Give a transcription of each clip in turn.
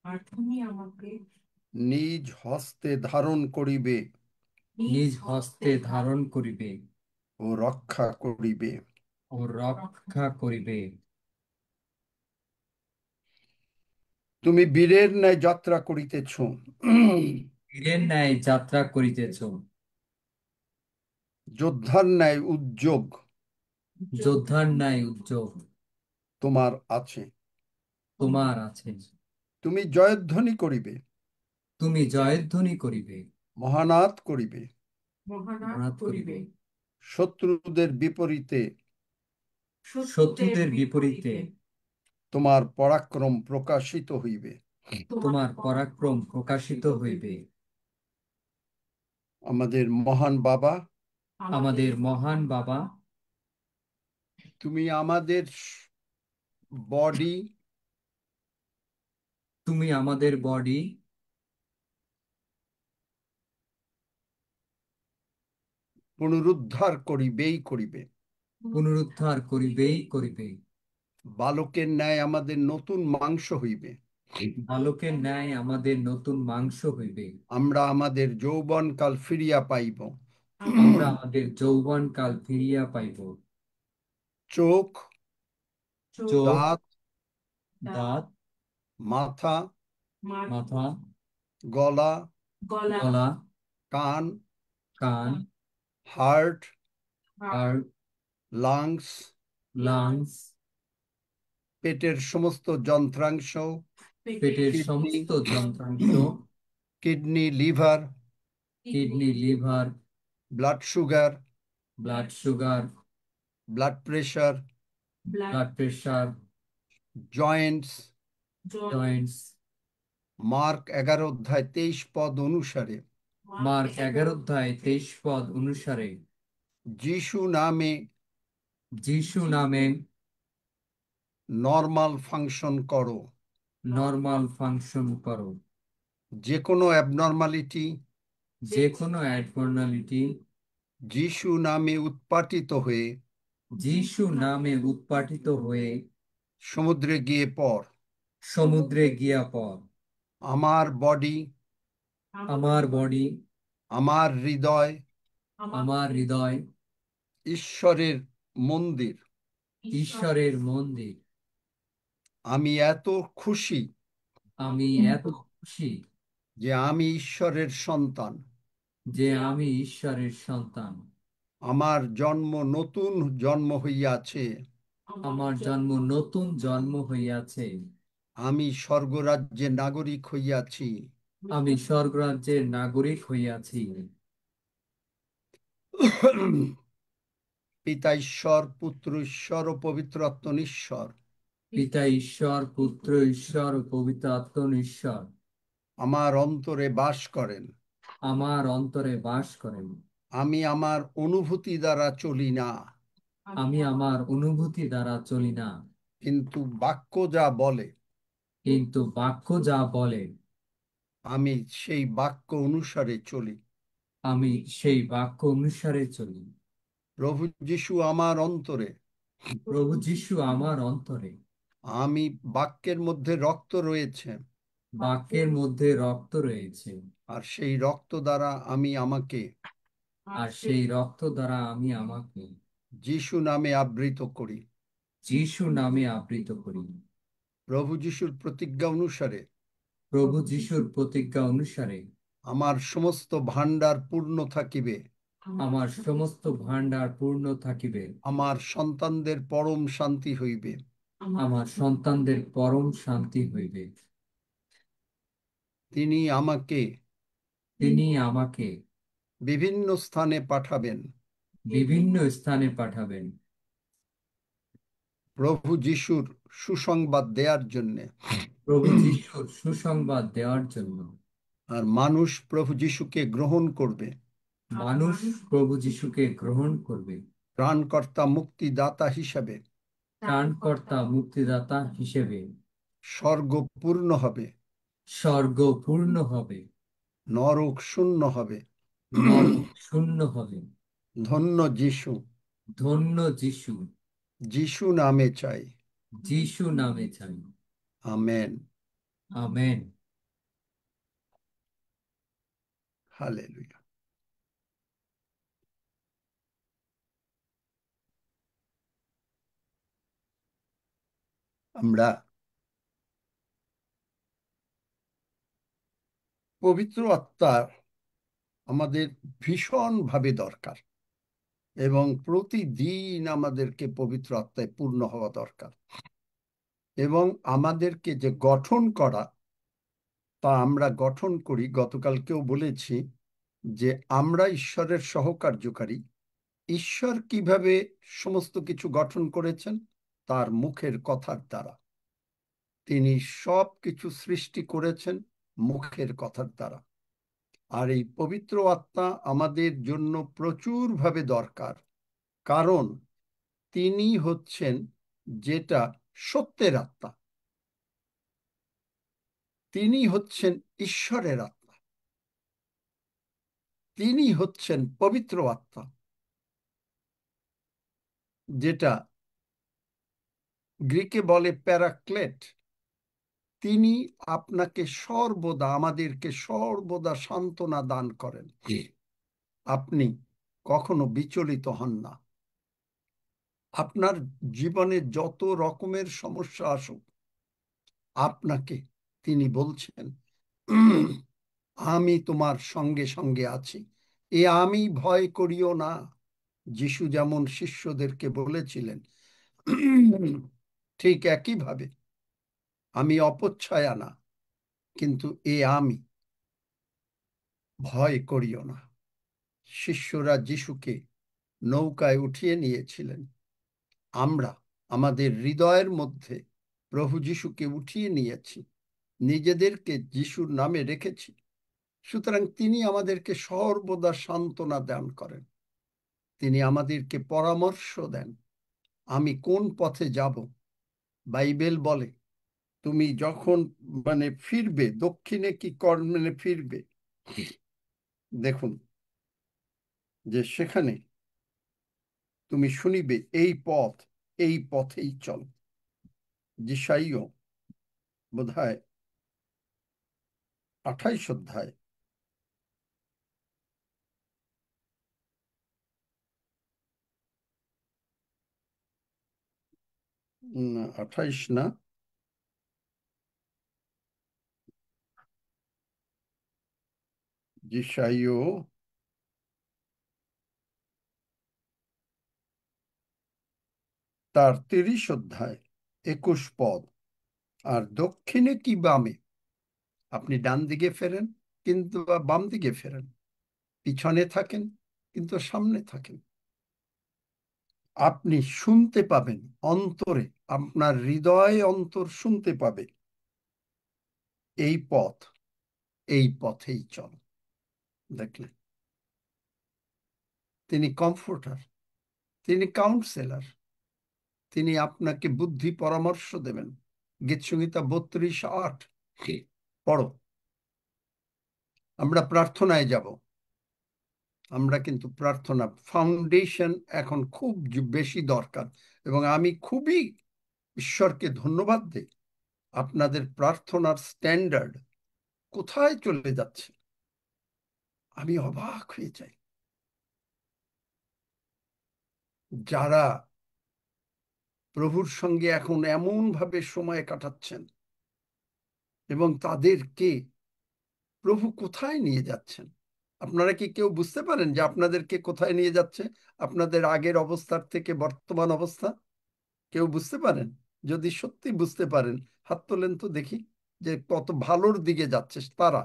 আর তুমি আমাকে নিজ হস্তে ধারণ করিবে নিজ হস্তে ধারণ করিবে ও রক্ষা করিবে। ও রক্ষা করিবে। তুমি বীরের ন্যায় যাত্রা করিতেছ, তীরের ন্যায় যাত্রা করিতেছ, যোদ্ধার ন্যায় উদ্যোগ যোদ্ধার ন্যায় উদ্যোগ তোমার আছে। তোমার আছে। তুমি জয়ধ্বনি করিবে, তুমি জয়ধ্বনি করিবে, মহানাদ করিবে, মহানাদ করিবে, শত্রুদের বিপরীতে শত্রুদের বিপরীতে তোমার পরাক্রম প্রকাশিত হইবে। তোমার পরাক্রম প্রকাশিত হইবে। আমাদের মহান বাবা, আমাদের মহান বাবা, তুমি আমাদের বডি তুমি আমাদের বডি পুনরুদ্ধার করিবেই করিবে। পুনরুদ্ধার করিবেই করিবে। বালকের ন্যায় আমাদের নতুন মাংস হইবে। বালকের ন্যায় আমাদের নতুন মাংস হইবে। আমরা আমাদের যৌবনকাল ফিরিয়া পাইব। আমরা আমাদের যৌবন কাল ফিরিয়া পাইব। চোখ, চোখ, দাঁত, দাঁত, মাথা, মাথা, গলা, গলা, কান, কান, হার্ট, হার্ট, লাংস, লাংস, পেটের সমস্ত যন্ত্রাংশ, পেটের কিডনি, সমস্ত যন্ত্রাংশ, kidney, liver, kidney, liver, blood sugar, blood sugar, blood pressure, blood pressure, Joints, Joints, mark 11 অধ্যায় 23 পদ অনুসারে মার্ক 11 অধ্যায় 23 পদ অনুসারে যিশু নামে যিশু নামে নর্মাল ফাংশন করো। নরমাল ফাংশন করো। যে কোনো অ্যাবনর্মালিটি যে কোনো অ্যাবনর্মালিটি যিশু নামে উৎপাটিত হয়ে যিশু নামে উৎপাটিত হয়ে সমুদ্রে গিয়ে পড়। সমুদ্রে গিয়া পড়। আমার বডি, আমার বডি, আমার হৃদয় আমার হৃদয় ঈশ্বরের মন্দির। ঈশ্বরের মন্দির। আমি এত খুশি আমি এত খুশি যে আমি ঈশ্বরের সন্তান। যে আমি ঈশ্বরের সন্তান। আমার জন্ম নতুন জন্ম হইয়াছে। আমার জন্ম নতুন জন্ম হইয়াছে। আমি স্বর্গরাজ্যে নাগরিক হইয়াছি। আমি স্বর্গরাজ্যের নাগরিক হইয়াছি। পিতা ঈশ্বর, পুত্র ঈশ্বর ও পবিত্র আত্মা ঈশ্বর। পিতা ঈশ্বর, পুত্র ঈশ্বর ও পবিত্র আত্মা ঈশ্বর আমার অন্তরে বাস করেন। আমার অন্তরে বাস করেন। আমি আমার অনুভূতি দ্বারা চলি না, আমি আমার অনুভূতি দ্বারা চলি না, কিন্তু বাক্য যা বলে কিন্তু বাক্য যা বলে আমি সেই বাক্য অনুসারে চলি। আমি সেই বাক্য অনুসারে চলি। প্রভু যিশু আমার অন্তরে। প্রভু যিশু আমার অন্তরে। আমি বাক্যের মধ্যে রক্ত রয়েছে, বাক্যের মধ্যে রক্ত রয়েছে। আর সেই রক্ত দ্বারা আমি আমাকে আর সেই রক্ত দ্বারা আমি আমাকে যিশু নামে আবৃত করি। যিশু নামে আবৃত করি। প্রভু যিশুর প্রতিজ্ঞা অনুসারে প্রভু যিশুর প্রতিজ্ঞা অনুসারে আমার সমস্ত ভাণ্ডার পূর্ণ থাকিবে। আমার সমস্ত ভাণ্ডার পূর্ণ থাকিবে। আমার সন্তানদের পরম শান্তি হইবে। আমার সন্তানদের পরম শান্তি হইবে। তিনি আমাকে তিনি আমাকে বিভিন্ন স্থানে পাঠাবেন। বিভিন্ন স্থানে পাঠাবেন। প্রভু যিশুর সুসংবাদ দেওয়ার জন্যে। প্রভু যিশুর সুসংবাদ দেওয়ার জন্য। আর মানুষ প্রভু যিশুকে গ্রহণ করবে মানুষ প্রভু যিশুকে গ্রহণ করবে ত্রাণকর্তা মুক্তিদাতা হিসাবে। ত্রাণকর্তা মুক্তিদাতা হিসেবে। স্বর্গ পূর্ণ হবে, স্বর্গ পূর্ণ হবে, নরক শূন্য হবে। নরক শূন্য হবে। ধন্য যিশু। ধন্য যিশু। যিশু নামে চাই। যিশু নামে চাই। আমেন। আমেন। হালেলুয়া। আমরা পবিত্র আত্মা আমাদের ভীষণভাবে দরকার, এবং প্রতিদিন আমাদেরকে পবিত্র আত্মায় পূর্ণ হওয়া দরকার। এবং আমাদেরকে যে গঠন করা, তা আমরা গঠন করি, গতকালকেও বলেছি যে আমরা ঈশ্বরের সহকার্যকারী। ঈশ্বর কিভাবে সমস্ত কিছু গঠন করেছেন? তার মুখের কথার দ্বারা। তিনি সব কিছু সৃষ্টি করেছেন মুখের কথার দ্বারা। আর এই পবিত্র আত্মা আমাদের জন্য প্রচুরভাবে দরকার, কারণ তিনি হচ্ছেন যেটা সত্যের আত্মা, তিনি হচ্ছেন ঈশ্বরের আত্মা, তিনি হচ্ছেন পবিত্র আত্মা, যেটা গ্রিকে বলে প্যারাক্লেট। তিনি আপনাকে সর্বদা, আমাদেরকে সর্বদা সান্ত্বনা দান করেন। আপনি কখনো বিচলিত হন না। আপনার জীবনে যত রকমের সমস্যা আসুক, আপনাকে তিনি বলছেন, আমি তোমার সঙ্গে সঙ্গে আছি, এ আমি ভয় করিও না। যিশু যেমন শিষ্যদেরকে বলেছিলেন, ঠিক একইভাবে আমি অপচ্ছায়া না, কিন্তু এ আমি, ভয় করিও না। শিষ্যরা যিশুকে নৌকায় উঠিয়ে নিয়েছিলেন। আমরা আমাদের হৃদয়ের মধ্যে প্রভু যিশুকে উঠিয়ে নিয়েছি, নিজেদেরকে যিশুর নামে রেখেছি। সুতরাং তিনি আমাদেরকে সর্বদা সান্ত্বনা দান করেন, তিনি আমাদেরকে পরামর্শ দেন আমি কোন পথে যাব। বাইবেল বলে তুমি যখন ফিরবে, দক্ষিণে কি কর্মে ফিরবে, দেখুন যে সেখানে তুমি শুনিবে এই পথ, এই পথেই চল। যিশাইও বোধহয় 28 অধ্যায়, 28 না, যিশাইও তার 30 অধ্যায় 21 পদ, আর দক্ষিণে কি বামে, আপনি ডান দিকে ফেরেন কিন্তু বাম দিকে ফেরেন, পিছনে থাকেন কিন্তু সামনে থাকেন, আপনি শুনতে পাবেন অন্তরে, আপনার হৃদয় অন্তর শুনতে পাবে এই পথ, এই পথেই চল। দেখলেন, তিনি কমফোর্টার, তিনি কাউন্সেলর, তিনি আপনাকে বুদ্ধি পরামর্শ দেবেন। গীতসংহিতা 32:8 পড়ো। আমরা প্রার্থনায় যাব। আমরা কিন্তু প্রার্থনা ফাউন্ডেশন এখন খুব বেশি দরকার, এবং আমি খুবই ঈশ্বরকে ধন্যবাদ দিই। আপনাদের প্রার্থনার স্ট্যান্ডার্ড কোথায় চলে যাচ্ছে, আমি অবাক হয়ে যাই। যারা প্রভুর সঙ্গে এখন এমন ভাবে সময় কাটাচ্ছেন, এবং তাদেরকে প্রভু কোথায় নিয়ে যাচ্ছেন, আপনারা কি কেউ বুঝতে পারেন যে আপনাদেরকে কোথায় নিয়ে যাচ্ছে? আপনাদের আগের অবস্থার থেকে বর্তমান অবস্থা কেউ বুঝতে পারেন? যদি সত্যি বুঝতে পারেন হাত তোলেন তো দেখি, যে কত ভালোর দিকে যাচ্ছে তারা।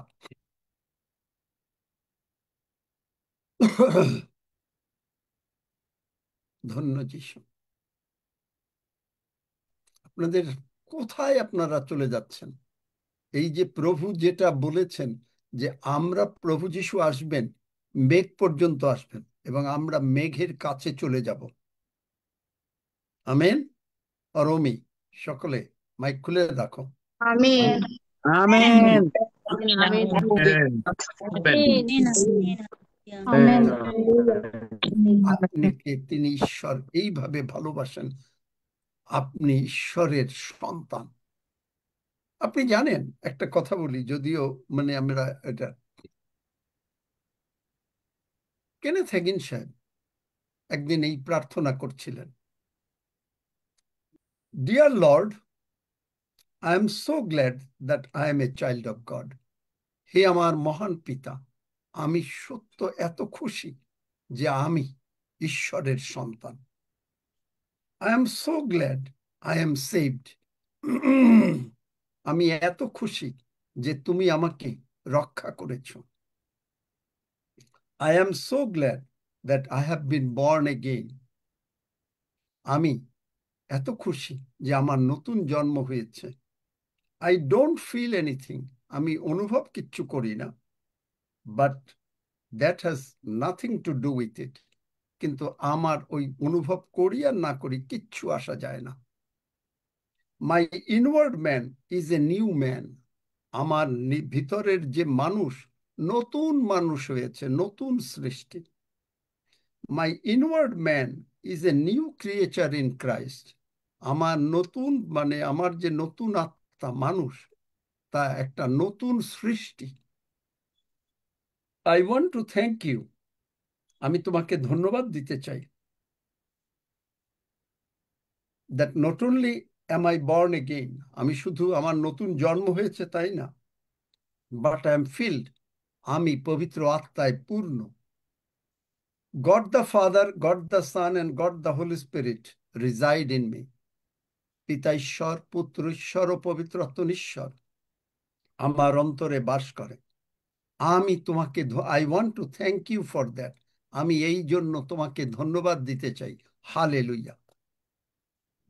ধন্য যিশু। আপনাদের কোথায় আপনারা চলে যাচ্ছেন? এই যে প্রভু যেটা বলেছেন যে আমরা, প্রভু যিশু আসবেন, মেঘ পর্যন্ত আসবেন, এবং আমরা মেঘের কাছে চলে যাব। আমেন। রমি সকলে মাইক খুলে রাখো। আমিন। আমেন। আমিন। আমেন। আপনাকে তিনি ঈশ্বর এইভাবে ভালোবাসেন, আপনি ঈশ্বরের সন্তান, আপনি জানেন, একটা কথা বলি, যদিও মানে আমরা এটা, কেনেথ হেগিন সাহেব একদিন এই প্রার্থনা করছিলেন, dear Lord, I am so glad that I am a child of God. হে আমার মহান পিতা, আমি সত্য এত খুশি যে আমি ঈশ্বরের সন্তান। I am so glad I am saved. আমি এত খুশি যে তুমি আমাকে রক্ষা করেছ। I am so glad that I have been born again. আমি এত খুশি যে আমার নতুন জন্ম হয়েছে। আই ডোন্ট ফিল এনিথিং, আমি অনুভব কিচ্ছু করি না, but that has nothing to do with it. কিন্তু আমার ওই অনুভব করি আর না করি কিচ্ছু আসা যায় না। My inward man is a new man. আমার ভিতরের যে মানুষ নতুন মানুষ হয়েছে, নতুন সৃষ্টি। My inward man is a new creature in Christ. আমার নতুন মানে আমার যে নতুন আত্মা মানুষ, তা একটা নতুন সৃষ্টি। I want to thank you, আমি তোমাকে ধন্যবাদ দিতে চাই। That not only am I born again, আমি শুধু আমার নতুন জন্ম হয়েছে তাই না, বাট আই এম ফিল্ড, আমি পবিত্র আত্মায় পূর্ণ। God the father, god the sun and god the Holi spirit reside in me. পিতা ঈশ্বর, পুত্র ঈশ্বর ও পবিত্র আত্মা ঈশ্বর আমার অন্তরে বাস করে। আমি তোমাকে I want to thank you for that, আমি এই জন্য তোমাকে ধন্যবাদ দিতে চাই। হালেলুয়া।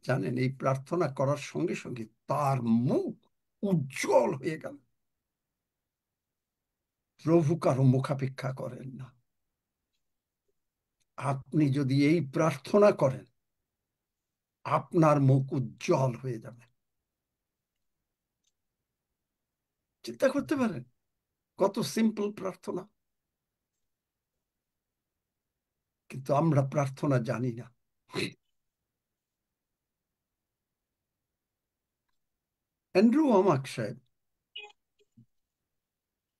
জানেন, এই প্রার্থনা করার সঙ্গে সঙ্গে তার মুখ উজ্জ্বল হয়ে গেল। প্রভু কারো মুখাপেক্ষা করেন না। আপনি যদি এই প্রার্থনা করেন, আপনার মুখ উজ্জ্বল হয়ে যাবে। চিন্তা করতে পারেন কত সিম্পল প্রার্থনা, কিন্তু আমরা প্রার্থনা জানি না। অ্যান্ড্রু ওমাক সাহেব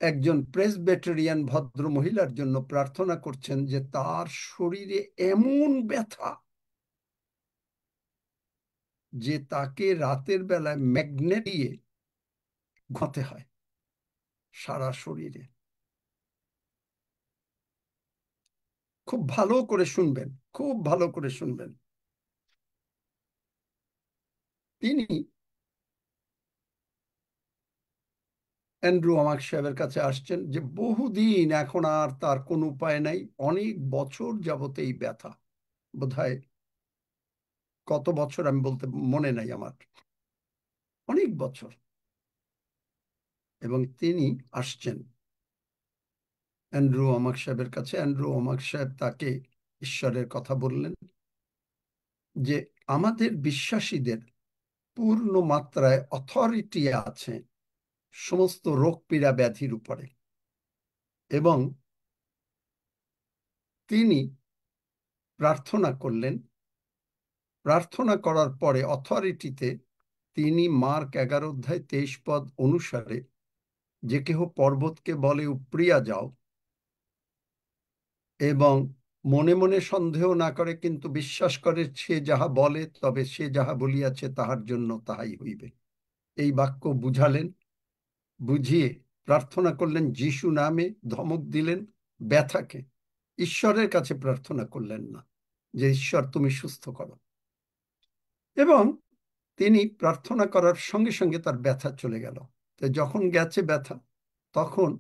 একজন প্রেসবেটেরিয়ান ভদ্র মহিলার জন্য প্রার্থনা করছেন যে তার শরীরে এমন ব্যথা যে তাকে রাতের বেলায় ম্যাগনেট দিয়ে ঘাঁতে হয় সারা শরীরে। খুব ভালো করে শুনবেন, খুব ভালো করে শুনবেন। তিনি অ্যান্ড্রু ওমাক সাহেবের কাছে আসছেন যে বহুদিন, এখন আর তার কোনো উপায় নাই, অনেক বছর যাবত এই ব্যথা, বোধহয় কত বছর আমি বলতে মনে নাই আমার, অনেক বছর। এবং তিনি আসছেন অ্যান্ড্রু ওমাক সাহেবের কাছে। অ্যান্ড্রু ওমাক সাহেব তাকে ঈশ্বরের কথা বললেন যে আমাদের বিশ্বাসীদের পূর্ণ মাত্রায় অথরিটি আছে সমস্ত রোগ পীড়া ব্যাধির উপরে। এবং তিনি প্রার্থনা করলেন, প্রার্থনা করার পরে অথরিটিতে তিনি মার্ক 11:23 অনুসারে, যে কেহ পর্বতকে বলে উপড়িয়া যাও এবং মনে মনে সন্দেহ না করে কিন্তু বিশ্বাস করে সে যাহা বলে তবে সে যাহা বলিয়াছে তাহার জন্য তাহাই হইবে। এই বাক্য বুঝালেন, বুঝিয়ে প্রার্থনা করলেন, যিশু নামে ধমক দিলেন ব্যথাকে। ঈশ্বরের কাছে প্রার্থনা করলেন না যে ঈশ্বর তুমি সুস্থ করো। এবং তিনি প্রার্থনা করার সঙ্গে সঙ্গে তার ব্যথা চলে গেল। তো যখন গেছে ব্যথা, তখন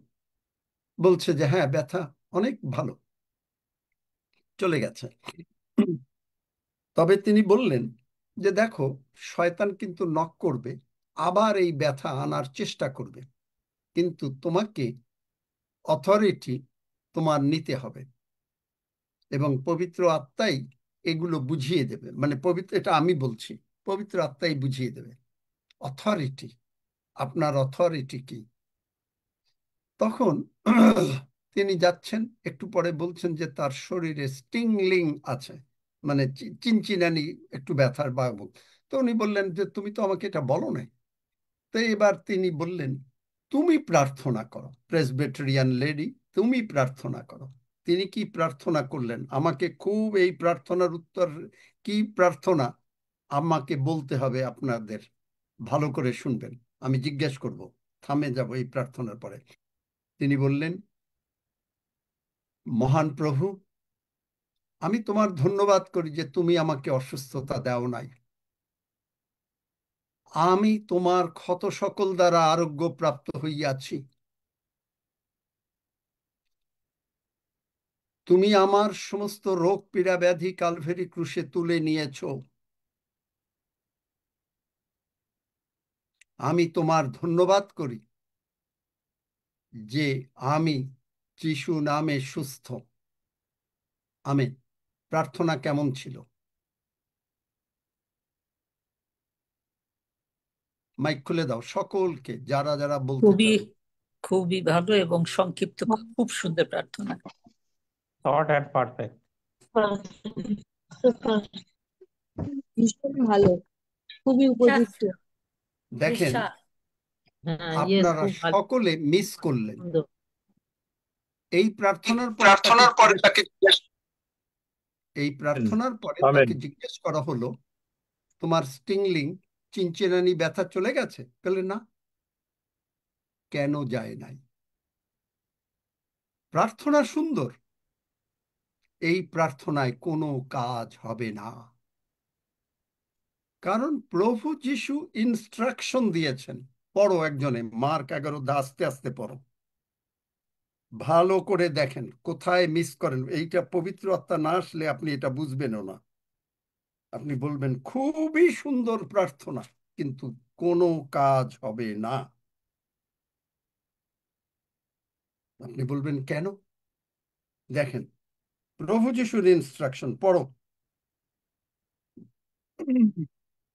বলছে যে হ্যাঁ, ব্যথা অনেক ভালো, চলে গেছে। তবে তিনি বললেন যে দেখো, শয়তান কিন্তু নক করবে, আবার এই ব্যথা আনার চেষ্টা করবে, কিন্তু তোমাকে অথরিটি তোমার নিতে হবে এবং পবিত্র আত্মাই এগুলো বুঝিয়ে দেবে। মানে পবিত্র, এটা আমি বলছি, পবিত্র আত্মাই বুঝিয়ে দেবে অথরিটি, আপনার অথরিটি কি। তখন তিনি যাচ্ছেন, একটু পরে বলছেন যে তার শরীরে স্টিংলিং আছে, মানে চিনচিনানি একটু ব্যথার বাবু। তো উনি বললেন যে তুমি তো আমাকে এটা বলো নাই। তো এবার তিনি বললেন, তুমি প্রার্থনা করো, প্রেসবিটেরিয়ান লেডি, তুমি প্রার্থনা করো। তিনি কি প্রার্থনা করলেন? আমাকে খুব এই প্রার্থনার উত্তর কি প্রার্থনা আমাকে বলতে হবে, আপনাদের ভালো করে শুনবেন। আমি জিজ্ঞেস করব, থামে যাব এই প্রার্থনার পরে। তিনি বললেন, মহান প্রভু, আমি তোমার ধন্যবাদ করি যে তুমি আমাকে অসুস্থতা দাও নাই। আমি তোমার ক্ষত সকল দ্বারা আরোগ্য প্রাপ্ত হইয়াছি। তুমি আমার সমস্ত রোগ পীড়া ব্যাধি কালভেরি ক্রুশে তুলে নিয়েছ। আমি তোমার ধন্যবাদ করি যে আমি যিশু নামে সুস্থ। আমেন। প্রার্থনা কেমন ছিল? মাইক খুলে দাও সকলকে, যারা যারা বলতে খুবই চান। খুবই ভালো এবং সংক্ষিপ্ত, খুব সুন্দর প্রার্থনা। Short and perfect. ভীষণ ভালো, খুবই উপযুক্ত। দেখেন, হ্যাঁ, আপনারা খুব ভালো, সকলে মিস করলেন। সুন্দর। এই প্রার্থনার পরে তাকে জিজ্ঞেস করা হলো, তোমার স্টিংলিং চিনচিনানি ব্যথা চলে গেছে? বলে না। কেন যায় নাই? প্রার্থনা সুন্দর, এই প্রার্থনায় কোনো কাজ হবে না, কারণ প্রভু যিশু ইনস্ট্রাকশন দিয়েছেন। পড়ো একজনে, মার্ক 11, আস্তে আস্তে পড়ো, ভালো করে দেখেন কোথায় মিস করেন। এইটা পবিত্র আত্মা না আসলে আপনি এটা বুঝবেনও না। আপনি বলবেন খুবই সুন্দর প্রার্থনা, কিন্তু কোনো কাজ হবে না। আপনি বলবেন কেন? দেখেন প্রভু যিশুর ইনস্ট্রাকশন, পড়ো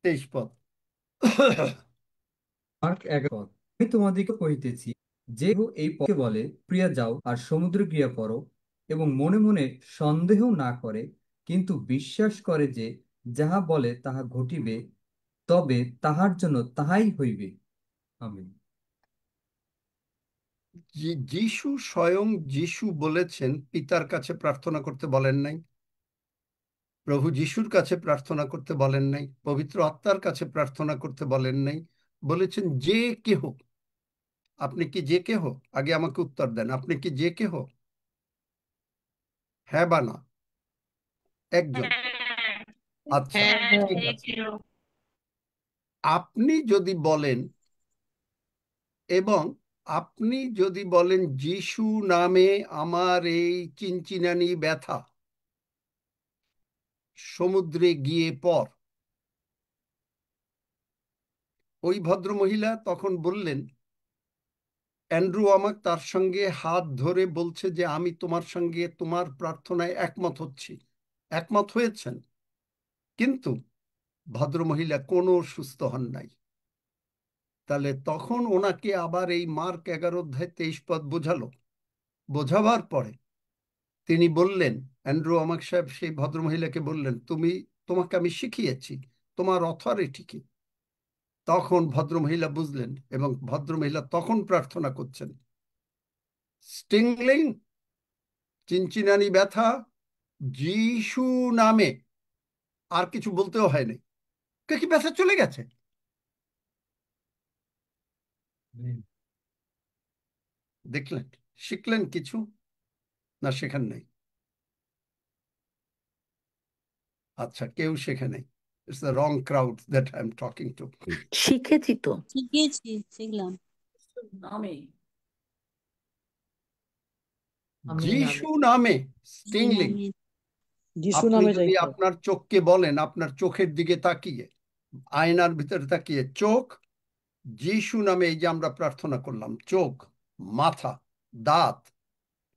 23 পদ। মার্ক 11 আমি তোমাদিকে কহিতেছি, যে কেহ এই পথকে বলে, প্রিয়া যাও আর সমুদ্রে গিয়া পড়ো, এবং মনে মনে সন্দেহ না করে, কিন্তু বিশ্বাস করে যে যাহা বলে তাহা ঘটিবে, তবে তাহার জন্য তাহাই হইবে। আমেন। যিশু স্বয়ং যিশু বলেছেন পিতার কাছে প্রার্থনা করতে বলেন নাই, প্রভু যিশুর কাছে প্রার্থনা করতে বলেন নাই, পবিত্র আত্মার কাছে প্রার্থনা করতে বলেন নাই, বলেছেন যে কেহ। আপনি কি যে কেহ? আগে আমাকে উত্তর দেন, আপনি কি যে কেহ? হ্যাঁ বা না? একজন। আচ্ছা, ঠিক আছে। আপনি যদি বলেন, এবং আপনি যদি বলেন যিশু নামে আমার এই চিনচিনানি ব্যথা, সমুদ্রে গিয়ে পর। ওই ভদ্রমহিলা তখন বললেন, অ্যান্ড্রু আমাকে তার সঙ্গে হাত ধরে বলছে যে আমি তোমার সঙ্গে তোমার প্রার্থনায় একমত হচ্ছি। একমত হয়েছেন, কিন্তু ভদ্রমহিলা কোনো সুস্থ হন নাই। তাহলে তখন ওনাকে আবার এই মার্ক 11 অধ্যায় 23 পদ বোঝালো। বোঝাবার পরে তিনি বললেন, অ্যান্ড্রু আমাক সাহেব সেই ভদ্রমহিলাকে বললেন, তোমাকে আমি শিখিয়েছি, তোমার অথরিটি কি? তখন ভদ্রমহিলা বুঝলেন, এবং ভদ্রমহিলা তখন প্রার্থনা করছেন, স্টিংলিং চিনচিনানি ব্যথা যিশু নামে। আর কিছু বলতেও হয়নি, কি ব্যথা চলে গেছে। দেখলেন, শিখলেন কিছু না? শেখান নাই? আচ্ছা, কেউ শেখে নাই। It's the wrong crowd that I am talking to. শিখেছি তো। শিখলাম। আমি যিশু নামে স্টিংলিং। আপনি যদি আপনার চোখকে বলেন, আপনার চোখের দিকে তাকিয়ে, আয়নার ভিতরে তাকিয়ে, চোখ যিশু নামে, এই যে আমরা প্রার্থনা করলাম, চোখ, মাথা, দাঁত,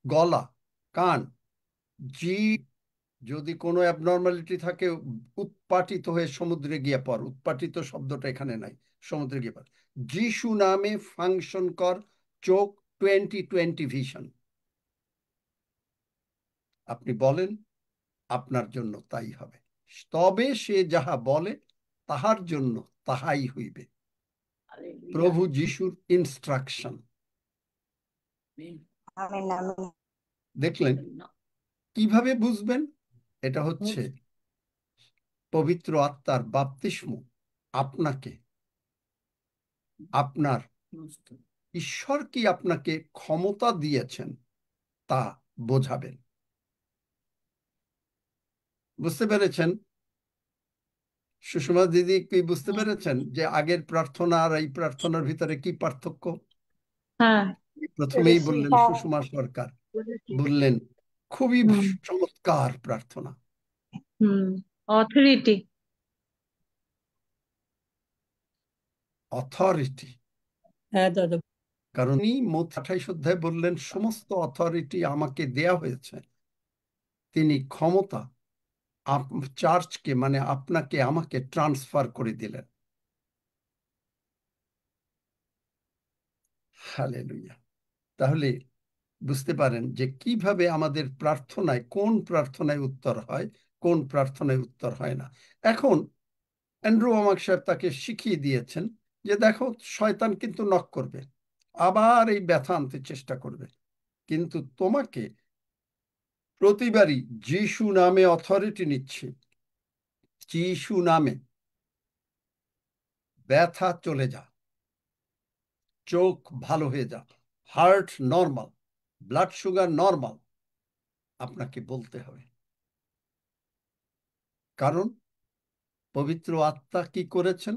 গলা, কান, জি, যদি কোনো অ্যাবনর্মালিটি থাকে, উৎপাটিত হয়ে সমুদ্রে গিয়ে পর। উৎপাটিত শব্দটা এখানে নাই, সমুদ্রে গিয়ে পর। যিশু নামে ফাংশন কর চোখ, 20/20 ভিশন। আপনি বলেন, আপনার জন্য তাই হবে। তবে সে যাহা বলে তাহার জন্য তাহাই হইবে। প্রভু যিশুর ইনস্ট্রাকশন। আমেন আমেন দেখলেন কিভাবে বুঝবেন? এটা হচ্ছে পবিত্র আত্মার বাপ্তিস্ম আপনাকে, আপনার ঈশ্বর কি আপনাকে ক্ষমতা দিয়েছেন তা বোঝাবেন। বুঝতে পেরেছেন? সুষমা দিদি কি বুঝতে পেরেছেন যে আগের প্রার্থনা আর এই প্রার্থনার ভিতরে কি পার্থক্য? হ্যাঁ, প্রথমেই বললেন সুষমা সরকার, বললেন খুবই হুম চমৎকার প্রার্থনা। হুম অথরিটি। অথরিটি, হ্যাঁ দাদা। কারণ উনি মত্তি 28 অধ্যায়ে বললেন সমস্ত অথরিটি আমাকে দেয়া হয়েছে। তিনি ক্ষমতা চার্চকে মানে আপনাকে আমাকে ট্রান্সফার করে দিলেন। হালেলুয়া। তাহলে বুঝতে পারেন যে কিভাবে আমাদের প্রার্থনায়, কোন প্রার্থনায় উত্তর হয়, কোন প্রার্থনায় উত্তর হয় না। এখন অ্যান্ড্রু ওমাক সাহেব তাকে শিখিয়ে দিয়েছেন যে দেখো শয়তান কিন্তু নক করবে, আবার এই ব্যথা আনতে চেষ্টা করবে, কিন্তু তোমাকে প্রতিবারই যিশু নামে অথরিটি নিচ্ছে, যিশু নামে ব্যথা চলে যা, চোখ ভালো হয়ে যা, heart normal, blood sugar normal, আপনাকে বলতে হবে। কারণ পবিত্র আত্মা কি করেছেন?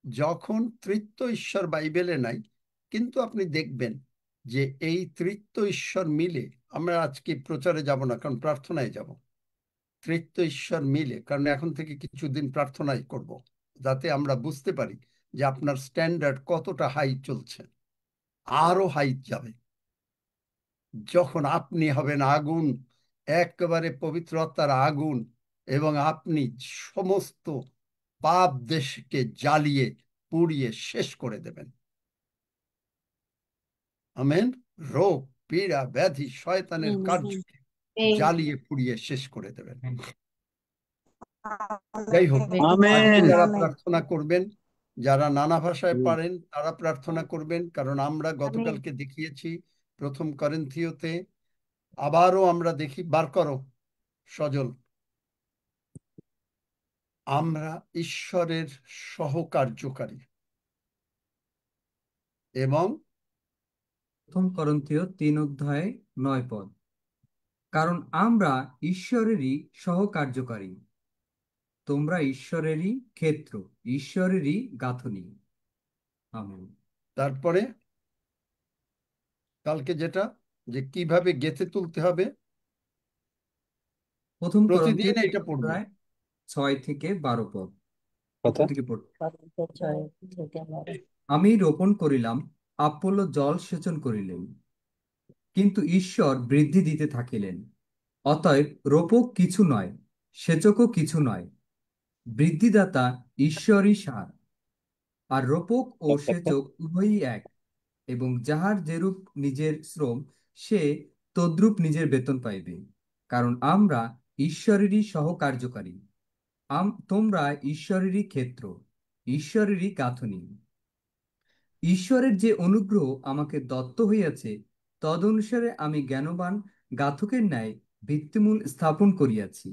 যখন তৃতীয় ঈশ্বর বাইবেলে নাই, কিন্তু আপনি দেখবেন যে এই তৃতীয় ঈশ্বর মিলে, আমরা আজকে প্রচারে যাব না কারণ প্রার্থনায় যাব, তৃতীয় ঈশ্বর মিলে, কারণ এখন থেকে কিছুদিন প্রার্থনাই করব যাতে আমরা বুঝতে পারি যে আপনার স্ট্যান্ডার্ড কতটা হাই চলছে, আরো হাই যাবে যখন আপনি হবেন আগুন, একেবারে পবিত্র আত্মার আগুন, এবং আপনি সমস্ত পাপ দেশকে জ্বালিয়ে পুড়িয়ে শেষ করে দেবেন। আমেন। রোগ, পীড়া, ব্যাধি, শয়তানের কার্যকে জ্বালিয়ে পুড়িয়ে শেষ করে দেবেন। যাই হোক, আজকে আমেন যারা আমেন প্রার্থনা করবেন, যারা নানা ভাষায় পারেন তারা প্রার্থনা করবেন, কারণ আমরা গতকালকে দেখিয়েছি প্রথম করিন্থীয়তে, আবারও আমরা দেখি, বার করো সজল, আমরা ঈশ্বরের সহকার্যকারী এবং প্রথম করন্থীয় 3 অধ্যায় 9 পদ। কারণ আমরা ঈশ্বরেরই সহকার্যকারী, তোমরা ঈশ্বরেরই ক্ষেত্র, ঈশ্বরেরই গাঁথনি। আমেন। তারপরে কালকে যেটা, যে কিভাবে গেঁথে তুলতে হবে, প্রথম করন্থীয় প্রতিদিন তিন এটা পড়বো। অধ্যায় 6 থেকে 12 পদ। প্রথম থেকে পড়তে। আমি রোপণ করিলাম, আপ্পলো জল সেচন করিলেন, কিন্তু ঈশ্বর বৃদ্ধি দিতে থাকিলেন। অতএব রোপক কিছু নয়, সেচকও কিছু নয়, বৃদ্ধিদাতা ঈশ্বরই সার। আর রোপক ও সেচক উভয়ই এক, এবং যাহার যেরূপ নিজের শ্রম, সে তদ্রূপ নিজের বেতন পাইবে। কারণ আমরা ঈশ্বরেরই সহকার্যকারী, তোমরা ঈশ্বরেরই ক্ষেত্র, ঈশ্বরেরই গাঁথনি। ঈশ্বরের যে অনুগ্রহ আমাকে দত্ত হইয়াছে, তদনুসারে আমি জ্ঞানবান গাঁথকের ন্যায় ভিত্তিমূল স্থাপন করিয়াছি,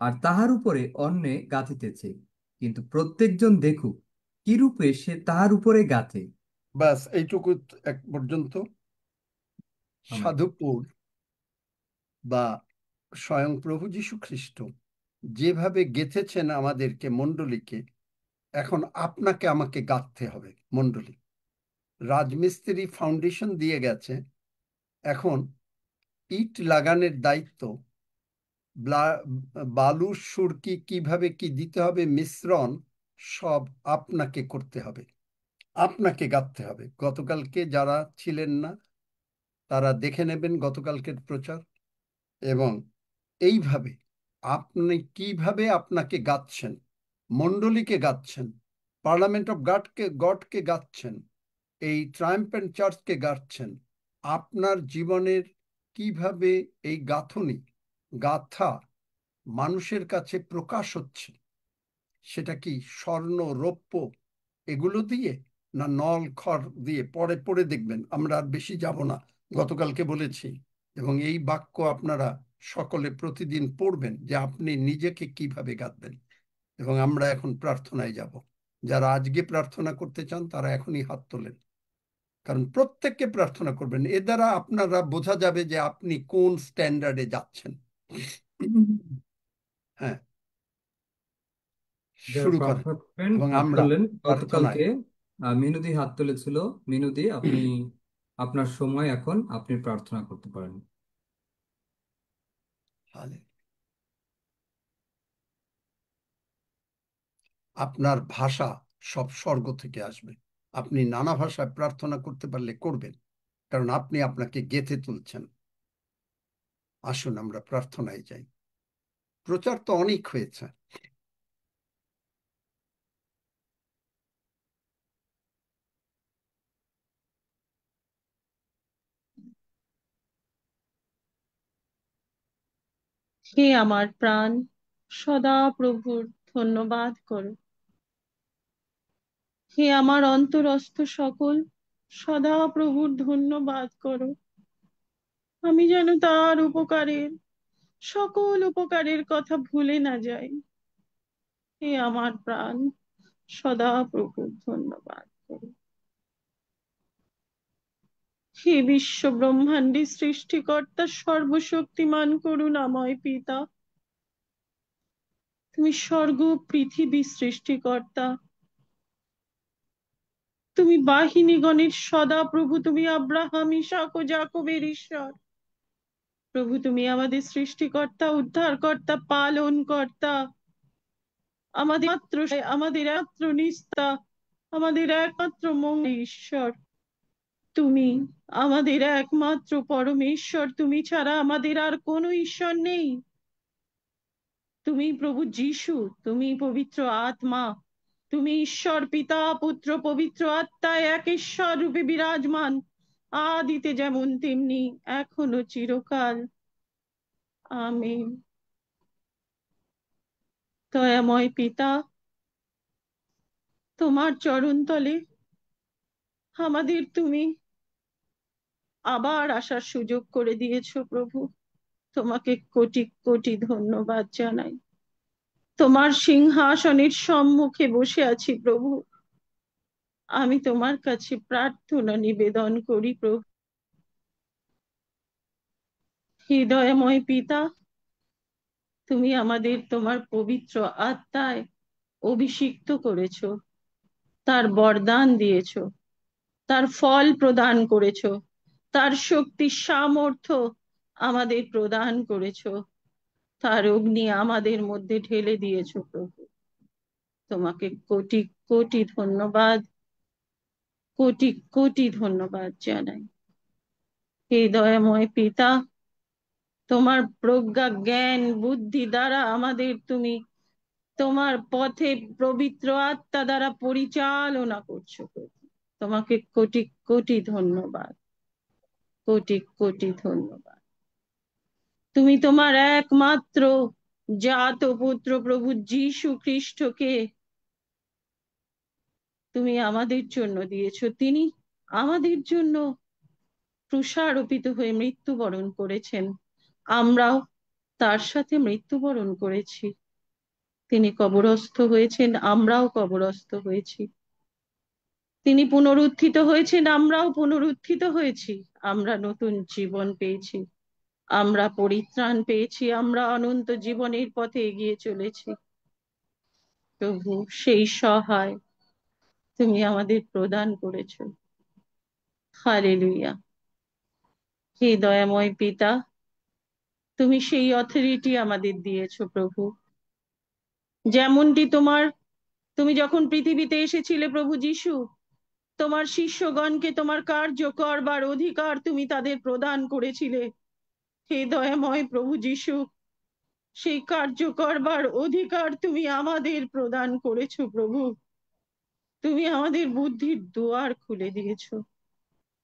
আর তাহার উপরে অন্যে গাঁথিতেছে। কিন্তু প্রত্যেকজন দেখুক কিরূপে সে তাহার উপরে গাঁথে। ব্যাস এইটুকু এক পর্যন্ত। আমেন। সাধুপুর বা স্বয়ং প্রভু যীশু খ্রিস্ট যেভাবে গেঁথেছেন আমাদেরকে, মণ্ডলীকে, এখন আপনাকে আমাকে গাঁথতে হবে। মণ্ডলী রাজমিস্ত্রি ফাউন্ডেশন দিয়ে গেছে, এখন ইট লাগানোর দায়িত্ব, বালু সুরকি কিভাবে কি দিতে হবে, মিশ্রণ সব আপনাকে করতে হবে, আপনাকে গাঁথতে হবে। গতকালকে যারা ছিলেন না তারা দেখে নেবেন গতকালকের প্রচার, এবং এইভাবে আপনি কিভাবে আপনাকে গাঁথছেন, মণ্ডলীকে গাঁথছেন, পার্লামেন্ট অফ গডকে গাঁথছেন, এই ট্রায়াম্পেন্ট চার্চকে গাঁথছেন, আপনার জীবনের কিভাবে এই গাঁথনি গাঁথা মানুষের কাছে প্রকাশ হচ্ছে, সেটা কি স্বর্ণ, রৌপ্য এগুলো দিয়ে, না নল খড় দিয়ে পরে পড়ে দেখবেন, আমরা আর বেশি যাব না, গতকালকে বলেছি। এবং এই বাক্য আপনারা সকলে প্রতিদিন পড়বেন যে আপনি নিজেকে কিভাবে গাঁথবেন। এবং আমরা এখন প্রার্থনায় যাব। যারা আজকে প্রার্থনা করতে চান তারা এখনই হাত তোলেন, কারণ প্রত্যেককে প্রার্থনা করবেন। এ দ্বারা আপনারা বোঝা যাবে যে আপনি কোন স্ট্যান্ডার্ডে যাচ্ছেন। হ্যাঁ, যারা শুরু করেন। প্রার্থনা করবেন এবং হাত আমরা তুললেন। প্রার্থনায় গতকালকে মিনুদি হাত তুলেছিল। মিনুদি, আপনি আপনার সময় এখন, আপনি প্রার্থনা করতে পারেন। আপনার ভাষা সব স্বর্গ থেকে আসবে। আপনি নানা ভাষায় প্রার্থনা করতে পারলে করবেন, কারণ আপনি আপনাকে গেঁথে তুলছেন। আসুন আমরা প্রার্থনায় যাই। প্রচার তো অনেক হয়েছে। হে আমার প্রাণ, সদা প্রভুর ধন্যবাদ করো। হে আমার অন্তরস্থ সকল, সদা প্রভুর ধন্যবাদ করো। আমি যেন তার উপকারের, সকল উপকারের কথা ভুলে না যাই। হে আমার প্রাণ, সদা প্রভুর ধন্যবাদ করো। হে বিশ্ব ব্রহ্মাণ্ডে সৃষ্টিকর্তা, সর্বশক্তিমান করুণাময় পিতা, তুমি স্বর্গ পৃথিবী সৃষ্টিকর্তা, তুমি বাহিনীগণের সদা প্রভু, তুমি আব্রাহাম, ইসাক ও যাকবের ঈশ্বর। প্রভু তুমি আমাদের সৃষ্টিকর্তা, উদ্ধারকর্তা, পালনকর্তা, আমাদের মাত্র, আমাদের একমাত্র নিস্তা, আমাদের একমাত্র মঙ্গল ঈশ্বর। তুমি আমাদের একমাত্র পরমেশ্বর, তুমি ছাড়া আমাদের আর কোনো ঈশ্বর নেই। তুমি প্রভু যিশু, তুমি পবিত্র আত্মা, তুমি ঈশ্বর পিতা, পুত্র, পবিত্র আত্মায় এক ঈশ্বর রূপে বিরাজমান, আদিতে যেমন তেমনি এখনো চিরকাল। আমেন। দয়াময় পিতা, তোমার চরণতলে আমাদের তুমি আবার আসার সুযোগ করে দিয়েছো প্রভু। তোমাকে কোটি কোটি ধন্যবাদ জানাই। তোমার সিংহাসনের সম্মুখে বসে আছি প্রভু, আমি তোমার কাছে প্রার্থনা নিবেদন করি প্রভু। হৃদয়ময় পিতা, তুমি আমাদের তোমার পবিত্র আত্মায় অভিষিক্ত করেছো, তার বরদান দিয়েছো, তার ফল প্রদান করেছো, তার শক্তি সামর্থ্য আমাদের প্রদান করেছো, তার অগ্নি আমাদের মধ্যে ঢেলে দিয়েছো প্রভু। তোমাকে কোটি কোটি ধন্যবাদ, কোটি কোটি ধন্যবাদ জানাই। হে দয়াময় পিতা, তোমার প্রজ্ঞা, জ্ঞান, বুদ্ধি দ্বারা আমাদের তুমি তোমার পথে পবিত্র আত্মা দ্বারা পরিচালনা করছো প্রভু। তোমাকে কোটি কোটি ধন্যবাদ, কোটি কোটি ধন্যবাদ। তুমি তোমার একমাত্র জাত পুত্র প্রভু যীশু খ্রিস্টকে তুমি আমাদের জন্য দিয়েছো। তিনি আমাদের জন্য ক্রুশারোপিত হয়ে মৃত্যুবরণ করেছেন, আমরাও তার সাথে মৃত্যুবরণ করেছি। তিনি কবরস্থ হয়েছেন, আমরাও কবরস্থ হয়েছি। তিনি পুনরুত্থিত হয়েছেন, আমরাও পুনরুত্থিত হয়েছি। আমরা নতুন জীবন পেয়েছি, আমরা পরিত্রাণ পেয়েছি, আমরা অনন্ত জীবনের পথে এগিয়ে চলেছি। প্রভু, সেই সহায় তুমি আমাদের প্রদান করেছো। হালেলুয়া। হে দয়াময় পিতা, তুমি সেই অথরিটি আমাদের দিয়েছো প্রভু, যেমনটি তুমি যখন পৃথিবীতে এসেছিলে প্রভু যিশু, তোমার শিষ্যগণকে তোমার কার্য করবার অধিকার তুমি তাদের প্রদান করেছিলে। হে দয়াময় প্রভু যিশু, সেই কার্য করবার অধিকার তুমি আমাদের প্রদান করেছো প্রভু। তুমি আমাদের বুদ্ধির দুয়ার খুলে দিয়েছো,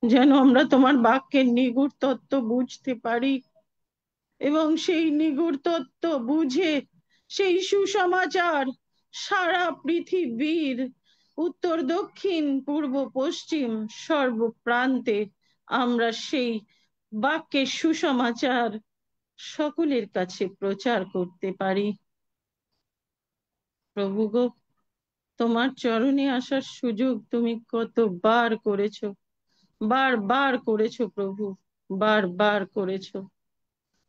যেন আমরা তোমার বাক্যের নিগূঢ় তত্ত্ব বুঝতে পারি, এবং সেই নিগূঢ় তত্ত্ব বুঝে সেই সুসমাচার সারা পৃথিবীর উত্তর দক্ষিণ পূর্ব পশ্চিম সর্বপ্রান্তে আমরা সেই বাক্যের সুসমাচার সকলের কাছে প্রচার করতে পারি। প্রভু গো, তোমার চরণে আসার সুযোগ তুমি কতবার করেছো, বারবার করেছো প্রভু, বারবার করেছো।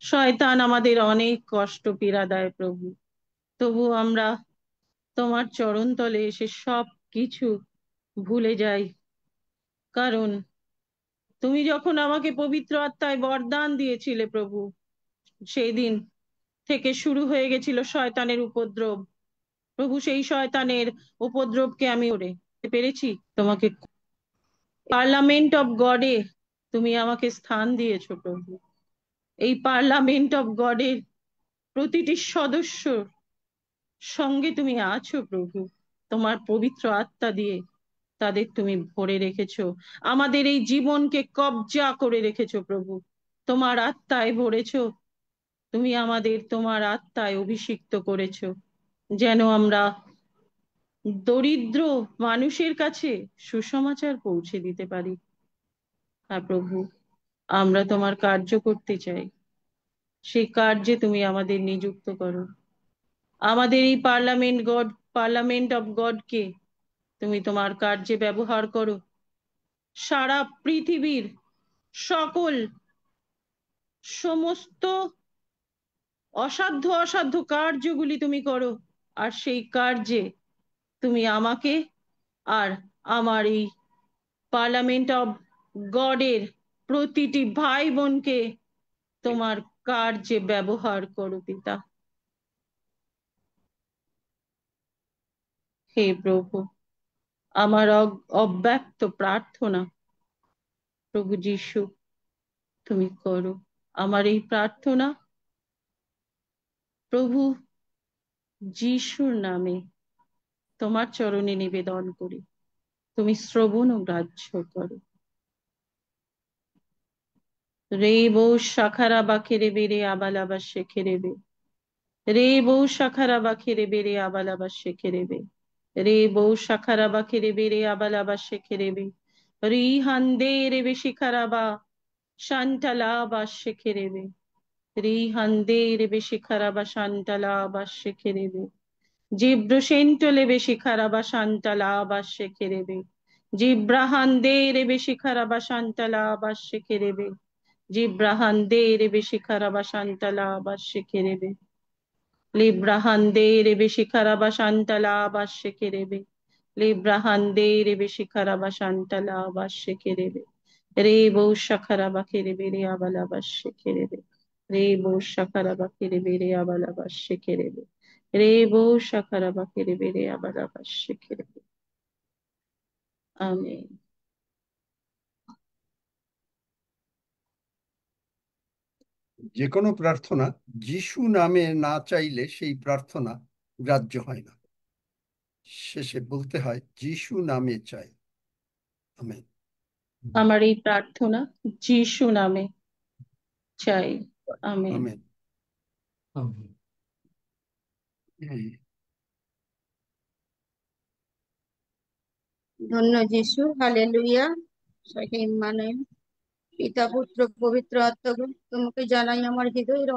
শয়তান আমাদের অনেক কষ্ট পীড়া দেয় প্রভু, তবু আমরা তোমার চরণ তলে এসে সব কিছু ভুলে যাই। কারণ তুমি যখন আমাকে পবিত্র আত্মায় বরদান দিয়েছিলে প্রভু, সেই দিন থেকে শুরু হয়ে গেছিল শয়তানের উপদ্রব। প্রভু, সেই শয়তানের উপদ্রবকে আমি ওরে পেরেছি তোমাকে পার্লামেন্ট অফ গডে তুমি আমাকে স্থান দিয়েছো প্রভু। এই পার্লামেন্ট অফ গডের প্রতিটি সদস্য সঙ্গে তুমি আছো প্রভু, তোমার পবিত্র আত্মা দিয়ে তাদের তুমি ভরে রেখেছো, আমাদের এই জীবনকে কবজা করে রেখেছো প্রভু, তোমার আত্মায় ভরেছো, তুমি আমাদের তোমার আত্মায় অভিষিক্ত করেছো, যেন আমরা দরিদ্র মানুষের কাছে সুসমাচার পৌঁছে দিতে পারি। হ্যাঁ প্রভু, আমরা তোমার কার্য করতে চাই, সেই কার্যে তুমি আমাদের নিযুক্ত করো। আমাদের এই পার্লামেন্ট অফ গডকে তুমি তোমার কার্যে ব্যবহার করো। সারা পৃথিবীর সকল সমস্ত অসাধ্য অসাধ্য কার্যগুলি তুমি করো, আর সেই কার্যে তুমি আমাকে আর আমার এই পার্লামেন্ট অফ গডের প্রতিটি ভাই বোনকে তোমার কার্যে ব্যবহার করো পিতা। হে প্রভু, আমার অব্যক্ত প্রার্থনা প্রভু যিশু তুমি করো। আমার এই প্রার্থনা প্রভু যিশুর নামে তোমার চরণে নিবেদন করি, তুমি শ্রবণ ও গ্রাহ্য করো। রে বৌ শাখারা বাখেরে বেড়ে আবালাবা শেখেরে বে, রে বৌ শাখারা বাখেরে বেড়ে আবালাবা শেখেরে বে, রে বৌ শাখারা বাখেরে বেড়ে আবালাবা শেখেরে বে, রি হান্দে রে বে শিখারাবা শান্তালা বা শেখেরে বে, রি হান্দে রে বে শিখারাবা শান্তালা বা শেখেরে বে, জিব্রসেন্টলে বে শিখারাবা শান্তালা বা শেখেরে বে, জিব্রাহান্দে রে বে শিখারাবা শান্তালা বা শেখেরে বে, জিব্রাহান্দে রে বে শিখারাবা শান্তালা বা শেখেরে বে, লিব্রাহান্দে রে বে শিখারাবা শান্তালা বা শেখেরে বে, লিব্রাহান্দে রে বে শিখারাবা শান্তালা বা শেখেরে বে, রে বৌ শাখারাবা খেরে বে রে আবালা বা শেখেরে বে, রে বৌ শাখারাবা খেরে বে রে আবালা বা শেখেরে বে, রে বৌ শাখারাবা খেরে বে রে আবালা বা শেখেরে বে। আমেন। যে কোনো প্রার্থনা যিশু নামে না চাইলে সেই প্রার্থনা গ্রাহ্য হয় না। শেষে বলতে হয় যিশু নামে চাই। আমেন। আমার এই প্রার্থনা যিশু নামে চাই। আমেন। আমেন। আমেন। ধন্য যিশু, হালেলুয়া। সহিম মানে পিতা পুত্র পবিত্র আত্মা, তোমাকে জানাই আমার হৃদয়ের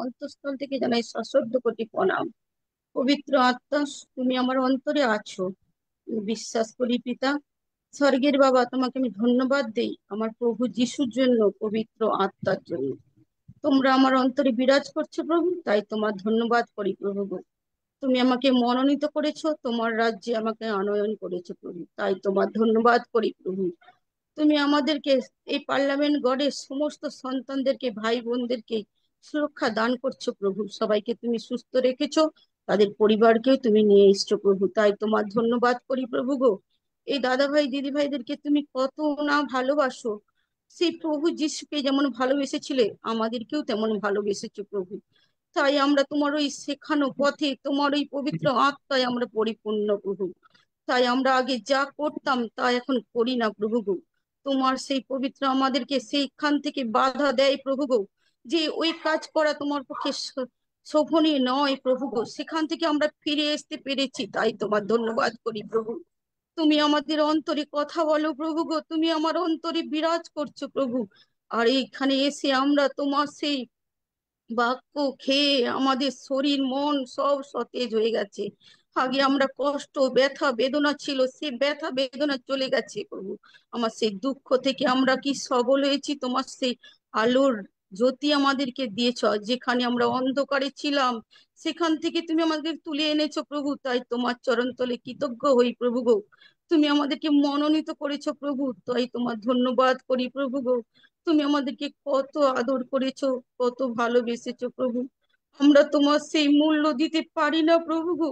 অন্তঃস্থল থেকে জানাই সশ্রদ্ধ কোটি প্রণাম। পবিত্র আত্মা, তুমি আমার অন্তরে আছো, বিশ্বাস করি পিতা। স্বর্গের বাবা, তোমাকে আমি ধন্যবাদ দেই আমার প্রভু যিশুর জন্য, পবিত্র আত্মার জন্য। তোমরা আমার অন্তরে বিরাজ করছো প্রভু, তাই তোমার ধন্যবাদ করি প্রভু। তুমি আমাকে মনোনীত করেছো, তোমার রাজ্যে আমাকে আনয়ন করেছো প্রভু, তাই তোমার ধন্যবাদ করি প্রভু। তুমি আমাদেরকে এই পার্লামেন্ট গডের সমস্ত সন্তানদেরকে, ভাই বোনদেরকে সুরক্ষা দান করছো প্রভু, সবাইকে তুমি সুস্থ রেখেছো, তাদের পরিবারকেও তুমি নিয়ে এসছো প্রভু, তাই তোমার ধন্যবাদ করি প্রভু গো। এই দাদা ভাই দিদি ভাইদেরকে তুমি কত না ভালোবাসো, সেই প্রভু যিশুকে যেমন ভালোবেসেছিলে আমাদেরকেও তেমন ভালোবেসেছো প্রভু, তাই আমরা তোমার ওই শেখানো পথে, তোমার ওই পবিত্র আত্মায় আমরা পরিপূর্ণ প্রভু। তাই আমরা আগে যা করতাম তা এখন করি না প্রভু গো। তোমার সেই পবিত্র আমাদেরকে সেইখান থেকে বাধা দেয় প্রভু গো, যে ওই কাজ করা তোমার পক্ষে শোভনীয় নয় প্রভু গো, সেখান থেকে আমরা ফিরে আসতে পেরেছি, তাই তোমার ধন্যবাদ করি প্রভু। তুমি আমাদের অন্তরে কথা বলো প্রভু গো, তুমি আমার অন্তরে বিরাজ করছো প্রভু। আর এইখানে এসে আমরা তোমার সেই বাক্য খেয়ে আমাদের শরীর মন সব সতেজ হয়ে গেছে। আগে আমরা কষ্ট ব্যথা বেদনা ছিল, সে ব্যথা বেদনা চলে গেছে প্রভু। আমার সেই দুঃখ থেকে আমরা কি সবল হয়েছি, তোমার সেই আলোর জ্যোতি আমাদেরকে দিয়েছ। যেখানে আমরা অন্ধকারে ছিলাম সেখান থেকে তুমি আমাদের তুলে এনেছো প্রভু, তাই তোমার চরণ তলে কৃতজ্ঞ হই প্রভু গো। তুমি আমাদেরকে মনোনীত করেছো প্রভু, তাই তোমার ধন্যবাদ করি প্রভু গো। তুমি আমাদেরকে কত আদর করেছো, কত ভালোবেসেছো প্রভু। আমরা তোমার সেই মূল্য দিতে পারি না প্রভু গো।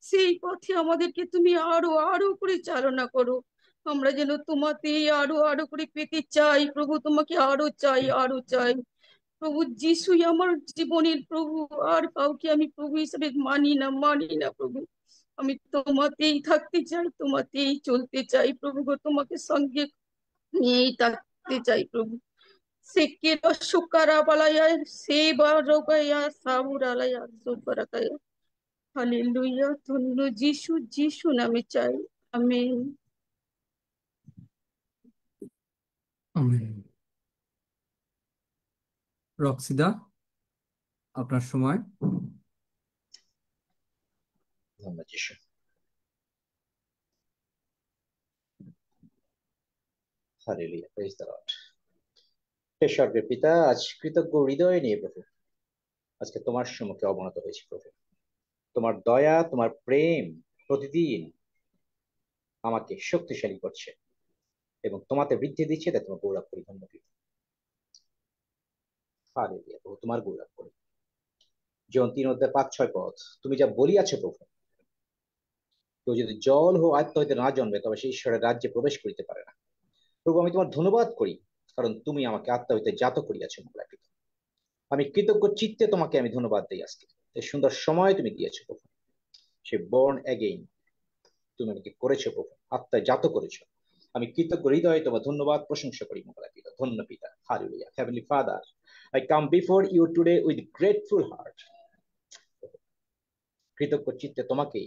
সেই পথে আমাদেরকে তুমি আরো আরো করে চালনা করো। আমরা যেন তোমাতেই আরো আরো করে পেতে চাই প্রভু, তোমাকে আরো চাই আরো চাই প্রভু। যিশুই আমার জীবনের প্রভু, আর কাউকে আমি প্রভু হিসেবে মানি না, মানি না প্রভু। আমি তোমাতেই থাকতে চাই, তোমাতেই চলতে চাই প্রভু গো, তোমাকে সঙ্গে নিয়েই থাকতে চাই প্রভু। Sekira shukara balaya seba rogaya saburalaya subarakaya. Hallelujah. ধন্য যিশু, যিশু নামে চাই। আমেন। আমেন। রক্সিদা, আপনার সময়। ধন্যবাদ যিশু। Hallelujah, praise the Lord. হে স্বর্গের পিতা, আজ কৃতজ্ঞ হৃদয় নিয়ে প্রভু আজকে তোমার সম্মুখে অবনত হয়েছি প্রভু। তোমার দয়া, তোমার প্রেম প্রতিদিন আমাকে শক্তিশালী করছে এবং তোমাতে বৃদ্ধি দিচ্ছে, তাই তোমার গৌরব করি। ধন্য পিতা, হালেলুয়া প্রভু, তোমার গৌরব করি। জন 3:5-6 তুমি যা বলিয়াছো প্রভু, কেউ যদি জল ও আত্মা হইতে না জন্মে তবে সে ঈশ্বরের রাজ্যে প্রবেশ করিতে পারে না। প্রভু, আমি তোমার ধন্যবাদ করি, কারণ তুমি আমাকে আত্মা হইতে জাত করিয়াছো। আমি কৃতজ্ঞ চিত্তে তোমাকে আমি ধন্যবাদ দিই। আজকে এই সুন্দর সময় তুমি দিয়েছো প্রভু, সে বর্ন অ্যাগেইন তুমি আমাকে করেছো প্রভু, আত্মায় জাত করেছো। আমি কৃতজ্ঞ হৃদয়ে তোমার ধন্যবাদ প্রশংসা করি মোকালা পিতা। ধন্য পিতা, hallelujah. Heavenly father, I come before you today with grateful heart. কৃতজ্ঞ চিত্তে তোমাকেই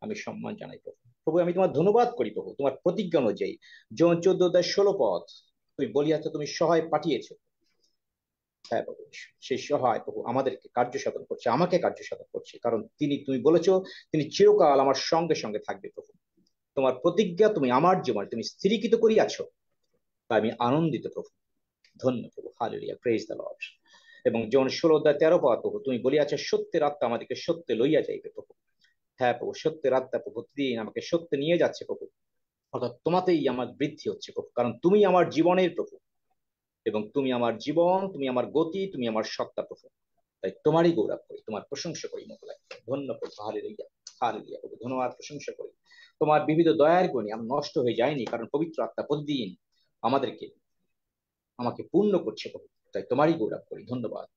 আমি সম্মান জানাই প্রভু। প্রভু, আমি তোমার ধন্যবাদ করি প্রভু, তোমার প্রতিজ্ঞা অনুযায়ী জন 14:16 তুমি বলিয়াছো, তুমি সহায় পাঠিয়েছো। হ্যাঁ প্রভু, সেই সহায় প্রভু আমাদেরকে কার্য সাধন করছে, আমাকে কার্য সাধন করছে, কারণ তুমি বলেছো তিনি চিরকাল আমার সঙ্গে সঙ্গে থাকবে প্রভু। তোমার প্রতিজ্ঞা তুমি আমার জীবনে তুমি স্থিরীকৃত করিয়াছো, তাই আমি আনন্দিত প্রভু। ধন্য প্রভু, হালেলুয়া, প্রেজ দ্য লর্ড। এবং জন 16:13 প্রভু তুমি বলিয়াছো, সত্যের আত্মা আমাদেরকে সত্যে লইয়া যাইবে প্রভু। হ্যাঁ প্রভু, সত্যের আত্মা প্রভু প্রতিদিন আমাকে সত্যে নিয়ে যাচ্ছে প্রভু। অর্থাৎ তোমাতেই আমার বৃদ্ধি হচ্ছে প্রভু, কারণ তুমি আমার জীবনের প্রভু এবং তুমি আমার জীবন, তুমি আমার গতি, তুমি আমার সত্তা প্রভু। তাই তোমারই গৌরব করি, তোমার প্রশংসা করি মোকালা। ধন্য প্রভু, হালেলুয়া, হালেলুয়া প্রভু, ধন্যবাদ প্রশংসা করি। তোমার বিবিধ দয়ার গুণে আমি নষ্ট হয়ে যাইনি, কারণ পবিত্র আত্মা প্রতিদিন আমাকে পূর্ণ করছে প্রভু। তাই তোমারই গৌরব করি। ধন্যবাদ,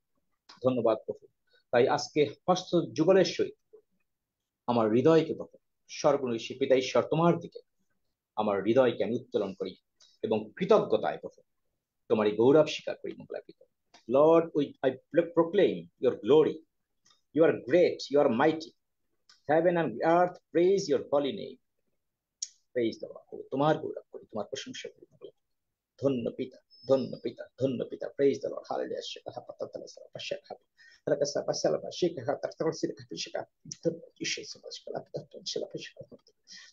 ধন্যবাদ প্রভু। তাই আজকে হস্ত যুগলের সহিত আমার হৃদয়কে প্রভু সর্বনৈশী পিতা ঈশ্বর তোমার দিকে আমার হৃদয়কে আমি উত্তোলন করি এবং কৃতজ্ঞতায় প্রভু তোমারই গৌরব স্বীকার করি মোকালা পিতা। Lord, I proclaim your glory. You are great, you are mighty. Heaven and earth praise your holy name. Praise the Lord. তোমার গৌরব করি, তোমার প্রশংসা করি। ধন্য পিতা, ধন্য পিতা, ধন্য পিতা। Praise the Lord. Hallelujah.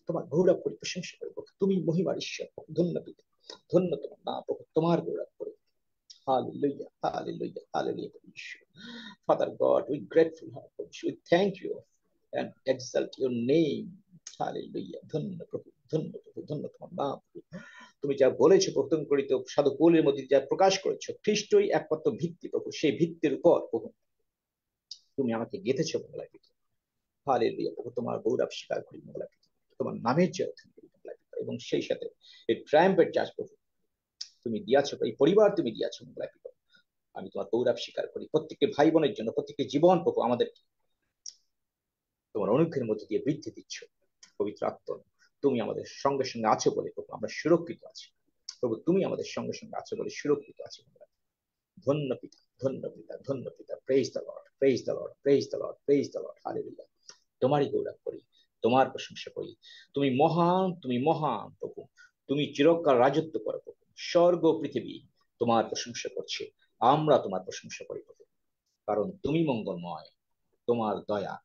তোমার গৌরব করি, প্রশংসা করি। তুমি মহিমার ঈশ্বর, ধন্য পিতা, ধন্য তোমার নাম, তোমার গৌরব করি। Hallelujah, hallelujah, hallelujah. Father God, we grateful heart, we thank you and exalt your name. Hallelujah. ধন্য প্রভু, ধন্য প্রভু, ধন্য তোমার নাম। তুমি যা বলেছো প্রথম করিত সাধু পৌলের মধ্যে যা প্রকাশ করেছো, খ্রিস্টই একমাত্র ভিত্তি প্রভু, সেই ভিত্তির উপর প্রভু তুমি আমাকে গেঁথেছো মোকালা পিতা। হালেলুয়া প্রভু, তোমার গৌরব স্বীকার করি মোকালা পিতা, তোমার নামের জয় করি মোকালা পিতা। এবং সেই সাথে এই ট্রায়াম্পের চাষ প্রভু তুমি দিয়াছো, এই পরিবার তুমি দিয়াছো মোকালা পিতা। আমি তোমার গৌরব স্বীকার করি। প্রত্যেকটি ভাই বোনের জন্য, প্রত্যেকটি জীবন প্রভু আমাদেরকে তোমার অনুগ্রহের মধ্যে দিয়ে বৃদ্ধি দিচ্ছ। পবিত্র আত্মা তুমি আমাদের সঙ্গে সঙ্গে আছো বলে প্রভু আমরা সুরক্ষিত আছি প্রভু। তুমি আমাদের সঙ্গে সঙ্গে আছো বলে সুরক্ষিত আছি। ধন্য পিতা, ধন্য পিতা, ধন্য পিতা। Praise the Lord, praise the Lord, praise the Lord, praise the Lord. Hallelujah. তোমারই গৌরব করি, তোমার প্রশংসা করি। তুমি মহান, তুমি মহান প্রভু। তুমি চিরকাল রাজত্ব করো প্রভু। স্বর্গ পৃথিবী তোমার প্রশংসা করছে। আমরা তোমার প্রশংসা করি প্রভু, কারণ তুমি মঙ্গলময়। তোমার দয়া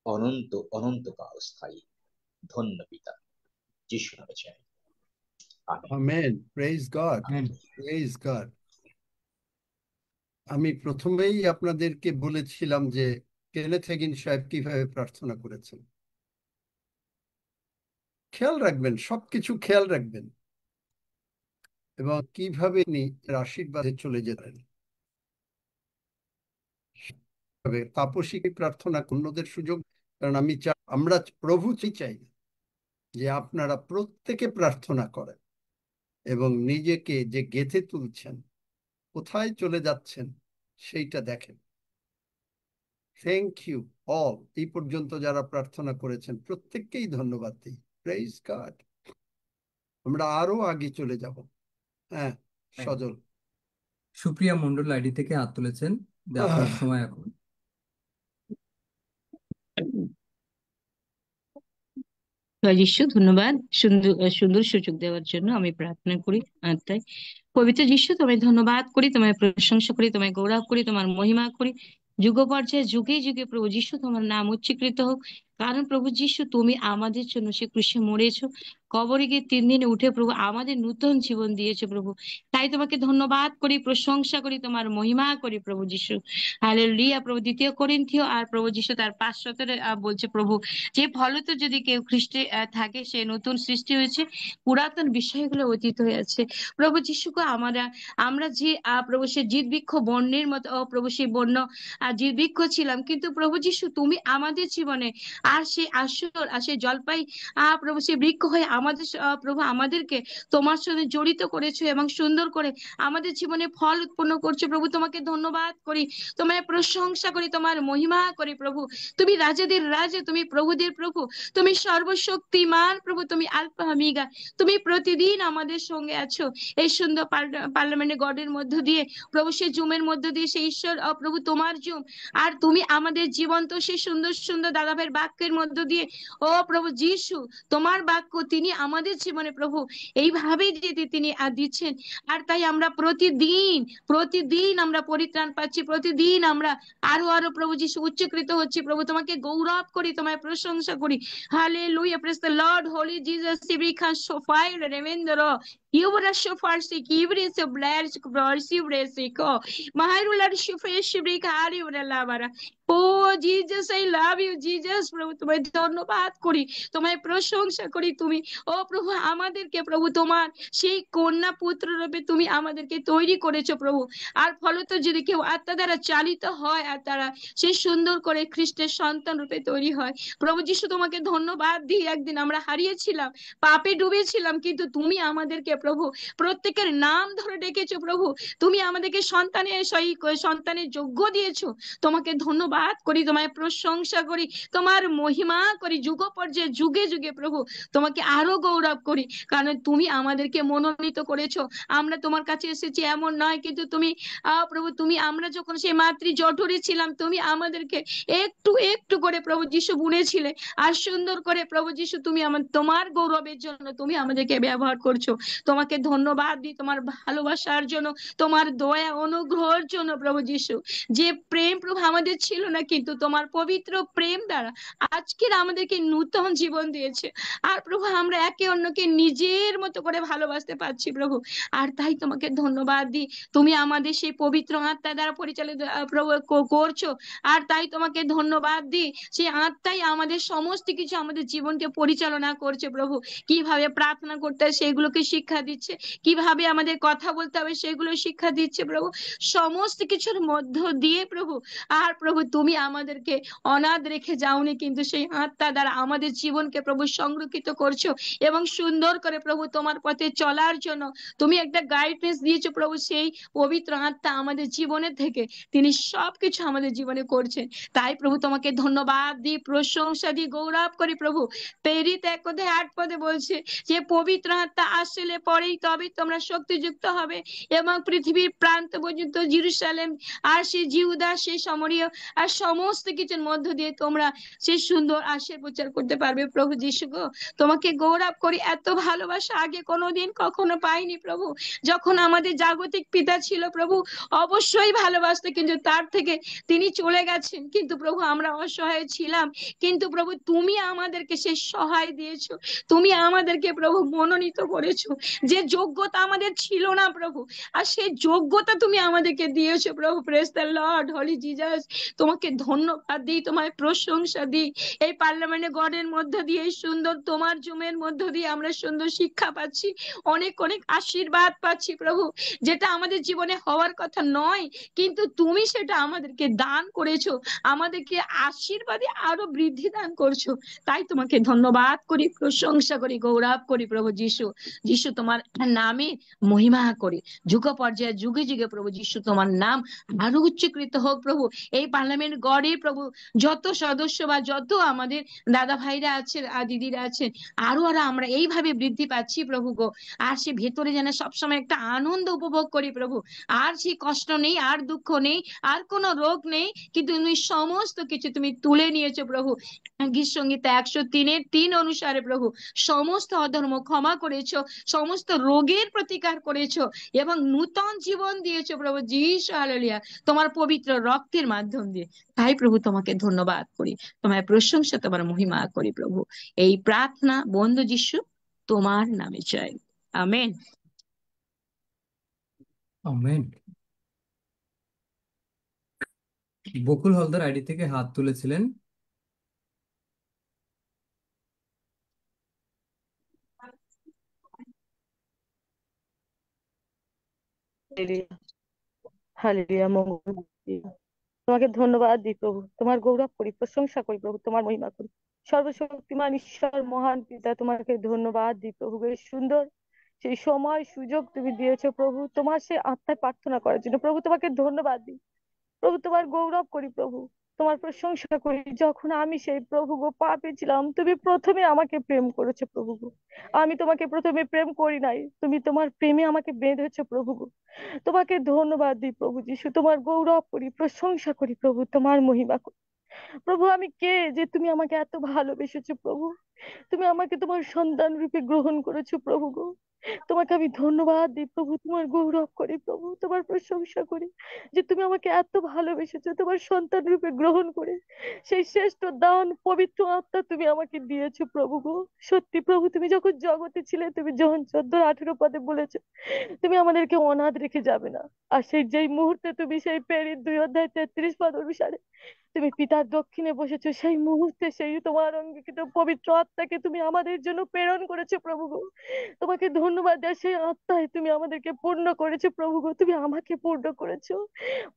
অনন্ত অনন্তকাল স্থায়ী। ধন্য পিতা, যিশু নামে চাই, amen. Amen. Praise God, amen. Praise God. আমি প্রথমেই আপনাদেরকে বলেছিলাম যে কেনেথ হেগিন সাহেব কিভাবে প্রার্থনা করেছেন। খেয়াল রাখবেন, সবকিছু খেয়াল রাখবেন, এবং কিভাবে তিনি আশীর্বাদে চলে যেতেন। তাপসীকে প্রার্থনা অন্যদের সুযোগ, কারণ আমরা প্রভু চাই যে আপনারা প্রত্যেকে প্রার্থনা করেন এবং নিজেকে যে গেঁথে তুলছেন, কোথায় চলে যাচ্ছেন সেইটা দেখেন। থ্যাংক ইউ অল, এই পর্যন্ত যারা প্রার্থনা করেছেন প্রত্যেককেই ধন্যবাদ দিই। Praise God. আমরা আরো আগে চলে যাব। হ্যাঁ, সজল। সুপ্রিয়া মন্ডল আইডি থেকে হাত তুলেছেন, যে আপনার সময় এখন। যিশু, ধন্যবাদ সুন্দর সুন্দর সুযোগ দেওয়ার জন্য। আমি প্রার্থনা করি আত্মায়। পবিত্র যিশু, তোমায় ধন্যবাদ করি, তোমায় প্রশংসা করি, তোমায় গৌরব করি, তোমার মহিমা করি। যুগ পর্যায়ে যুগে যুগে প্রভু যিশু তোমার নাম উচ্চীকৃত হোক। কারণ প্রভু যিশু তুমি আমাদের জন্য সে ক্রুশে মরেছো, কবরে গিয়ে 3 দিনে উঠে প্রভু আমাদের নূতন জীবন দিয়েছে প্রভু। তাই তোমাকে ধন্যবাদ করি, প্রশংসা করি, তোমার মহিমা করি প্রভু যিশু। হালেলুয়া প্রভু। 2 করিন্থীয় আর প্রভু যিশু তার 5:17 বলছে প্রভু, যে ফলত যদি কেউ খ্রিস্টে থাকে সে নতুন সৃষ্টি হয়েছে, পুরাতন বিষয়গুলো অতীত হয়ে আছে। প্রভু যিশুকে আমরা যে প্রভু সে জীববৃক্ষ বর্ণের মতো প্রভু সেই বর্ণ জীববৃক্ষ ছিলাম, কিন্তু প্রভু যিশু তুমি আমাদের জীবনে আর সেই আসর আর সেই জলপাই প্রভু সেই বৃক্ষ হয়ে আমাদের প্রভু আমাদেরকে তোমার সঙ্গে জড়িত করেছো এবং সুন্দর করে আমাদের জীবনে ফল উৎপন্ন করছো প্রভু। তোমাকে ধন্যবাদ করি, তোমায় প্রশংসা করি, তোমার মহিমা করি প্রভু। তুমি রাজাদের রাজা, তুমি প্রভুদের প্রভু, তুমি সর্বশক্তিমান প্রভু, তুমি আলফা ওমেগা। তুমি প্রতিদিন আমাদের সঙ্গে আছো এই সুন্দর পার্লামেন্টে গডের মধ্য দিয়ে প্রভু, সেই জুমের মধ্য দিয়ে সেই ঈশ্বর প্রভু তোমার জুম। আর তুমি আমাদের জীবন্ত সেই সুন্দর সুন্দর দাদাভাইয়ের বাক্যের মধ্য দিয়ে ও প্রভু যিশু তোমার বাক্য তিনি আমাদের জীবনে প্রভু এইভাবেই তিনি দিচ্ছেন। আর তাই আমরা প্রতিদিন প্রতিদিন আমরা পরিত্রাণ পাচ্ছি, প্রতিদিন আমরা আরো আরো প্রভু যিশু উচ্চীকৃত হচ্ছি প্রভু। তোমাকে গৌরব করি, তোমায় প্রশংসা করি। Hallelujah, praise the Lord, holy Jesus, সিবিখান সোফাই রেমেন্দ্র ইউবরা সোফার সি কিবরি সো ব্লার্স ব্রসি ব্রেসিকো মাহারুলার সুফে শিবরিকা আরি ওরালা বারা। Oh Jesus, I love you Jesus. প্রভু তোমায় ধন্যবাদ করি, তোমায় প্রশংসা করি। তুমি ও প্রভু আমাদেরকে প্রভু তোমার সেই কন্যা পুত্র রূপে তুমি আমাদেরকে তৈরি করেছো প্রভু। আর ফলত যদি কেউ আত্মা দ্বারা চালিত হয় আর তারা সে সুন্দর করে খ্রিস্টের সন্তান রূপে তৈরি হয় প্রভু যিশু। তোমাকে ধন্যবাদ দিই, একদিন আমরা হারিয়েছিলাম, পাপে ডুবেছিলাম, কিন্তু তুমি আমাদেরকে প্রভু প্রত্যেকের নাম ধরে ডেকেছো প্রভু। তুমি আমাদেরকে সন্তানের যোগ্য দিয়েছো। তোমাকে ধন্যবাদ করি, তোমায় প্রশংসা করি, তোমার মহিমা করি। যুগ পর্যায়ে যুগে যুগে প্রভু তোমাকে আরো গৌরব করি, কারণ তুমি আমাদেরকে মনোনীত করেছো। আমরা তোমার কাছে এসেছি এমন নয়, কিন্তু তুমি প্রভু তুমি আমরা যখন সেই মাতৃ জঠরে ছিলাম তুমি আমাদেরকে একটু একটু করে প্রভু যিশু বুনেছিলে। আর সুন্দর করে প্রভু যিশু তুমি তোমার গৌরবের জন্য তুমি আমাদেরকে ব্যবহার করছো। তোমাকে ধন্যবাদ দিই তোমার ভালোবাসার জন্য, তোমার দয়া অনুগ্রহের জন্য প্রভু যিশু। যে প্রেম প্রভু আমাদের ছিল না, কিন্তু তোমার পবিত্র প্রেম দ্বারা আজকের আমাদেরকে নূতন জীবন দিয়েছে। আর প্রভু আমরা একে অন্যকে নিজের মতো করে ভালোবাসতে পারছি প্রভু। আর তাই তোমাকে ধন্যবাদ দিই, তুমি আমাদের সেই পবিত্র আত্মা দ্বারা পরিচালিত প্রভু করছো। আর তাই তোমাকে ধন্যবাদ দিই, সেই আত্মাই আমাদের সমস্ত কিছু আমাদের জীবনকে পরিচালনা করছে প্রভু। কিভাবে প্রার্থনা করতে হয় সেগুলোকে শিক্ষা দিচ্ছে, কিভাবে আমাদের কথা বলতে হবে সেগুলো শিক্ষা দিচ্ছে প্রভু, সমস্ত কিছুর মধ্য দিয়ে প্রভু। আর প্রভু তুমি আমাদেরকে অনাথ রেখে যাওনি, কিন্তু সেই আত্মা দ্বারা আমাদের জীবনকে প্রভু সংরক্ষিত করছো এবং সুন্দর করে প্রভু তোমার পথে চলার জন্য তুমি একটা গাইডেন্স দিয়েছো প্রভু। সেই পবিত্র আত্মা আমাদের জীবনের থেকে তিনি সবকিছু আমাদের জীবনে করছেন। তাই প্রভু তোমাকে ধন্যবাদ দিই, প্রশংসা দিই, গৌরব করি প্রভু। প্রেরিত 1:8 বলছে যে পবিত্র আত্মা আসলে পরেই তবে তোমরা শক্তিযুক্ত হবে এবং পৃথিবীর প্রান্ত পর্যন্ত জেরুজালেম আর সেই জিহুদা সেই সামরিয়া আর আর সমস্ত কিছুর মধ্য দিয়ে তোমরা সেই সুন্দর আশীর প্রচার করতে পারবে। প্রভু যিশু গো, তোমাকে গৌরব করি, এত ভালোবাসা আগে কোনোদিন কখনো পাইনি প্রভু। যখন আমাদের জাগতিক পিতা ছিল প্রভু, অবশ্যই ভালোবাসতো, কিন্তু তার থেকে তিনি চলে গেছেন। কিন্তু প্রভু আমরা অসহায় ছিলাম, কিন্তু প্রভু তুমি আমাদেরকে সেই সহায় দিয়েছো, তুমি আমাদেরকে প্রভু মনোনীত করেছো, যে যোগ্যতা আমাদের ছিল না প্রভু, আর সেই যোগ্যতা তুমি আমাদেরকে দিয়েছো প্রভু। Praise the Lord, holy Jesus. তোমাকে ধন্যবাদ দিই, তোমায় প্রশংসা দিই। এই পার্লামেন্টে গডের মধ্য দিয়ে, এই সুন্দর তোমার জুমের মধ্য দিয়ে আমরা সুন্দর শিক্ষা পাচ্ছি, অনেক অনেক আশীর্বাদ পাচ্ছি প্রভু, যেটা আমাদের জীবনে হওয়ার কথা নয়, কিন্তু তুমি সেটা আমাদেরকে দান করেছো, আমাদেরকে আশীর্বাদে আরো বৃদ্ধি দান করছো। তাই তোমাকে ধন্যবাদ করি, প্রশংসা করি, গৌরব করি প্রভু যিশু। যিশু তোমার নামে মহিমা করি, যুগ পর্যায়ে যুগে যুগে প্রভু যিশু তোমার নাম আরো উচ্চকৃত হোক প্রভু। এই পার্লামেন্ট গড়ে প্রভু যত সদস্য বা যত আমাদের দাদা ভাইরা আছেন আর দিদিরা আছেন, আরো আরো আমরা এইভাবে বৃদ্ধি পাচ্ছি প্রভু গো। আর সে ভেতরে যেন সবসময় একটা আনন্দ উপভোগ করি প্রভু। আর সেই কষ্ট নেই, আর দুঃখ নেই, আর কোনো রোগ নেই, কিন্তু তুমি সমস্ত কিছু তুমি তুলে নিয়েছো প্রভু। গীত সংগীতা 103:3 অনুসারে প্রভু সমস্ত অধর্ম ক্ষমা করেছো, সমস্ত রোগের প্রতিকার করেছো, এবং নূতন জীবন দিয়েছো প্রভু যিশু। হালেলুয়া, তোমার পবিত্র রক্তের মাধ্যম দিয়ে। তাই প্রভু তোমাকে ধন্যবাদ করি, তোমায় প্রশংসা, তোমার মহিমা করি প্রভু। এই প্রার্থনা বন্ধু যিশু তোমার নামে চাই, আমেন। আমেন। বকুল হালদার আইডি থেকে হাত তুলেছিলেন। হালেলুয়া, হালেলুয়া, মঙ্গল। তোমাকে ধন্যবাদ দিই প্রভু, তোমার গৌরব করি, প্রশংসা করি প্রভু, তোমার মহিমা করি। সর্বশক্তিমান ঈশ্বর, মহান পিতা, তোমাকে ধন্যবাদ দিই প্রভু। বেশ সুন্দর সেই সময় সুযোগ তুমি দিয়েছো প্রভু, তোমার সেই আত্মায় প্রার্থনা করার জন্য প্রভু। তোমাকে ধন্যবাদ দিই প্রভু, তোমার গৌরব করি প্রভু, তোমার প্রশংসা করি। যখন আমি সেই প্রভু গো পাপী ছিলাম, তুমি প্রথমে আমাকে প্রেম করেছো প্রভু গো। আমি তোমাকে প্রথমে প্রেম করি নাই, তুমি তোমার প্রেমে আমাকে বেঁধেছো প্রভু গো। তোমাকে ধন্যবাদ দিই প্রভু যিশু, তোমার গৌরব করি, প্রশংসা করি প্রভু, তোমার মহিমা করি প্রভু। আমি কে যে তুমি আমাকে এত ভালোবেসেছো প্রভু, তুমি আমাকে তোমার সন্তান রূপে গ্রহণ করেছো প্রভু গো। তোমাকে আমি ধন্যবাদ দিই প্রভু, তোমার গৌরব করি প্রভু, তোমার প্রশংসা করি যে তুমি আমাকে এত ভালোবেসেছো, তোমার সন্তান রূপে গ্রহণ করে সেই শ্রেষ্ঠ দান পবিত্র আত্মা তুমি আমাকে দিয়েছো প্রভু গো। সত্যি প্রভু, তুমি যখন জগতে ছিলে, তুমি যখন 14-18 পদে বলেছো তুমি আমাদেরকে অনাথ রেখে যাবে না। আর সেই যেই মুহূর্তে তুমি সেই প্রেরিত 2 অধ্যায় 33 পদ অনুসারে তুমি পিতার দক্ষিণে বসেছো, সেই মুহূর্তে সেই তোমার অঙ্গীকৃত পবিত্র আত্মাকে তুমি আমাদের জন্য প্রেরণ করেছো প্রভু গো। তোমাকে ধন্যবাদ দেয়, সেই আত্মায় তুমি আমাদেরকে পূর্ণ করেছো প্রভু গো, তুমি আমাকে পূর্ণ করেছো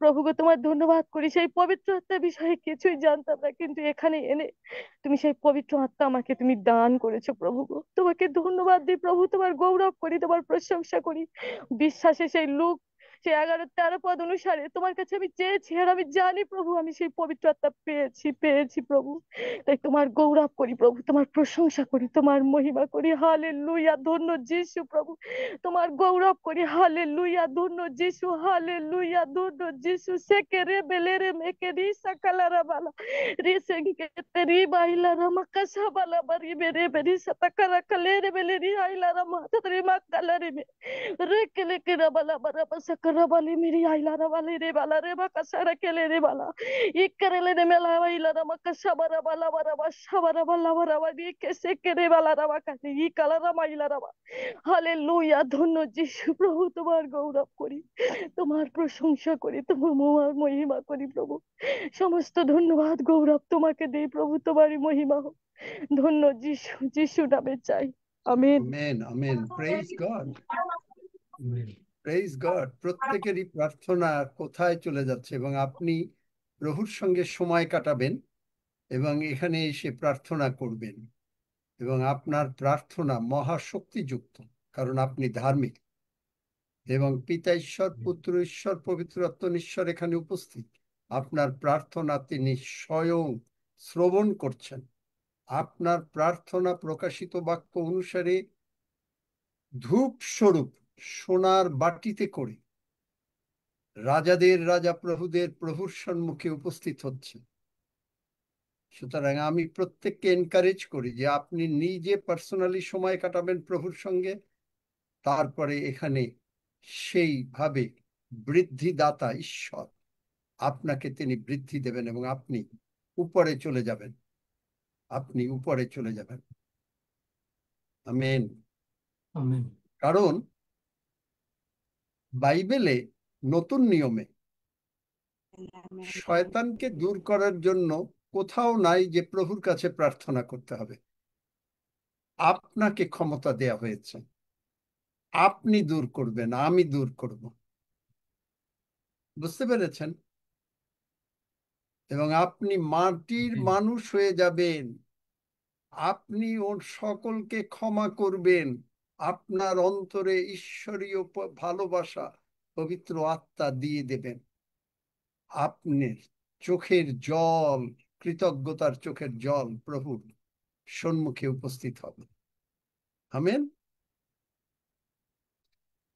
প্রভু গো। তোমার ধন্যবাদ করি, সেই পবিত্র আত্মার বিষয়ে কিছুই জানতাম না, কিন্তু এখানে এনে তুমি সেই পবিত্র আত্মা আমাকে তুমি দান করেছো প্রভু গো। তোমাকে ধন্যবাদ দিই প্রভু, তোমার গৌরব করি, তোমার প্রশংসা করি। বিশ্বাসে সেই লোক সেই 11-13 পদ অনুসারে তোমার কাছে আমি চেয়েছি, আর আমি জানি প্রভু আমি সেই পবিত্র আত্মা পেয়েছি, পেয়েছি প্রভু। তাই তোমার গৌরব করি প্রভু, তোমার প্রশংসা করি, তোমার মহিমা করি। হালেলুয়া, ধন্য যিশু প্রভু, তোমার গৌরব করি। হালেলুয়া, ধন্য যিশু, হালেলুয়া, ধন্য যিশু। সেকে রে বেলে রে মেকে রি সাকালারা বালা রি সেকে রি বাইলা রামা কাসা বালা বারি বেরে বেরি সাতাকারা কালে রে বেলে রি আইলা রামা ততরে মাকালা রে মে রে কেলে কেরা বালা বারা বাসাকারা বালি মেরি আইলা রা বালি রে বালা রে বাকাসারা কেলে রে বালা ইকরেলে রে মেলা আইলা রামা কাসা বারা বালা বারা বাসা বারা বালা বারা বারি কেসে কেরে বালা রামা কাসে ই কালা রামা আইলা রামা। হালেলুয়া, ধন্য যিশু প্রভু, তোমার গৌরব করি, তোমার প্রশংসা করি, তোমার মহিমা করি প্রভু। সমস্ত ধন্যবাদ গৌরব তোমাকে দেই প্রভু, তোমারই মহিমা হোক। ধন্য যিশু, যিশু নামে চাই, amen. Amen, amen. Praise god, praise god. প্রত্যেকেরই প্রার্থনা কোথায় চলে যাচ্ছে, এবং আপনি প্রভুর সঙ্গে সময় কাটাবেন এবং এখানে এসে প্রার্থনা করবেন, এবং আপনার প্রার্থনা মহাশক্তিযুক্ত, কারণ আপনি ধার্মিক, এবং পিতা ঈশ্বর, পুত্র ঈশ্বর, পবিত্র আত্মা ঈশ্বর এখানে উপস্থিত। আপনার প্রার্থনা তিনি স্বয়ং শ্রবণ করছেন। আপনার প্রার্থনা প্রকাশিত বাক্য অনুসারে ধূপ স্বরূপ সোনার বাটিতে করে রাজাদের রাজা প্রভুদের প্রভুর সম্মুখে উপস্থিত হচ্ছে। সুতরাং আমি প্রত্যেককে এনকারেজ করি যে আপনি নিজে পার্সোনালি সময় কাটাবেন প্রভুর সঙ্গে, তারপরে এখানে সেইভাবে বৃদ্ধিদাতা ঈশ্বর আপনাকে তিনি বৃদ্ধি দেবেন এবং আপনি উপরে চলে যাবেন, আপনি উপরে চলে যাবেন। আমেন। আমেন। কারণ বাইবেলে নতুন নিয়মে শয়তানকে দূর করার জন্য কোথাও নাই যে প্রভুর কাছে প্রার্থনা করতে হবে। আপনাকে ক্ষমতা দেয়া হয়েছে, আপনি দূর করবেন, আমি দূর করব। বুঝতে পেরেছেন? এবং আপনি মাটির মানুষ হয়ে যাবেন, আপনি ওর সকলকে ক্ষমা করবেন, আপনার অন্তরে ঈশ্বরীয় ভালোবাসা পবিত্র আত্মা দিয়ে দেবেন, আপনার চোখের জল, কৃতজ্ঞতার চোখের জল প্রভুর সম্মুখে উপস্থিত হবে। আমেন।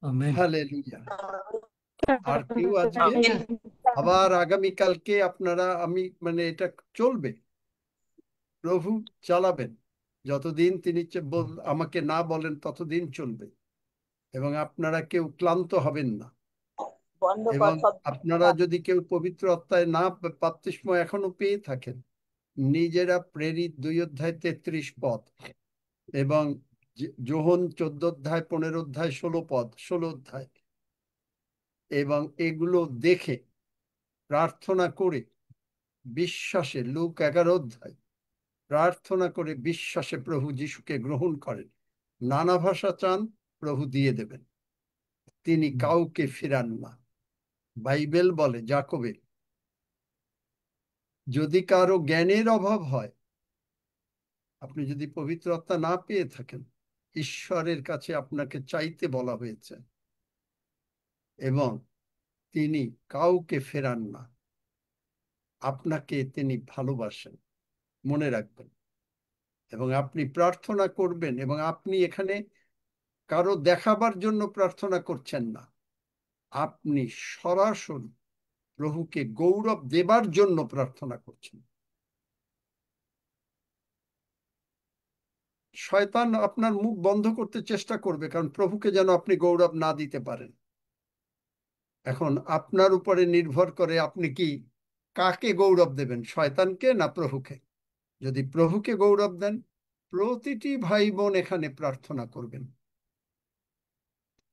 আমেন। হালেলুয়া। আর কেউ আজকে আবার আগামীকালকে আপনারা আমি এটা চলবে, প্রভু চালাবেন যতদিন তিনি আমাকে না বলেন ততদিন চলবে, এবং আপনারা কেউ ক্লান্ত হবেন না। এবং আপনারা যদি কেউ পবিত্র আত্মায় না বাপ্তিস্ম এখনো পেয়ে থাকেন, নিজেরা প্রেরিত 2:33 এবং যোহন 14:15 16 এবং এগুলো দেখে প্রার্থনা করে বিশ্বাসে, লুক 11 প্রার্থনা করে বিশ্বাসে প্রভু যিশুকে গ্রহণ করেন, নানা ভাষা চান, প্রভু দিয়ে দেবেন। তিনি কাউকে ফিরান না। বাইবেল বলে যাকবে, যদি কারো জ্ঞানের অভাব হয়, আপনি যদি পবিত্র আত্মা না পেয়ে থাকেন, ঈশ্বরের কাছে আপনাকে চাইতে বলা হয়েছে, এবং তিনি কাউকে ফেরান না, আপনাকে তিনি ভালোবাসেন, মনে রাখবেন। এবং আপনি প্রার্থনা করবেন, এবং আপনি এখানে কারো দেখাবার জন্য প্রার্থনা করছেন না, আপনি সরাসরি প্রভুকে গৌরব দেবার জন্য প্রার্থনা করছেন। শয়তান আপনার মুখ বন্ধ করতে চেষ্টা করবে, কারণ প্রভুকে যেন আপনি গৌরব না দিতে পারেন। এখন আপনার উপরে নির্ভর করে আপনি কি কাকে গৌরব দেবেন, শয়তানকে না প্রভুকে। যদি প্রভুকে গৌরব দেন, প্রতিটি ভাই বোন এখানে প্রার্থনা করবেন,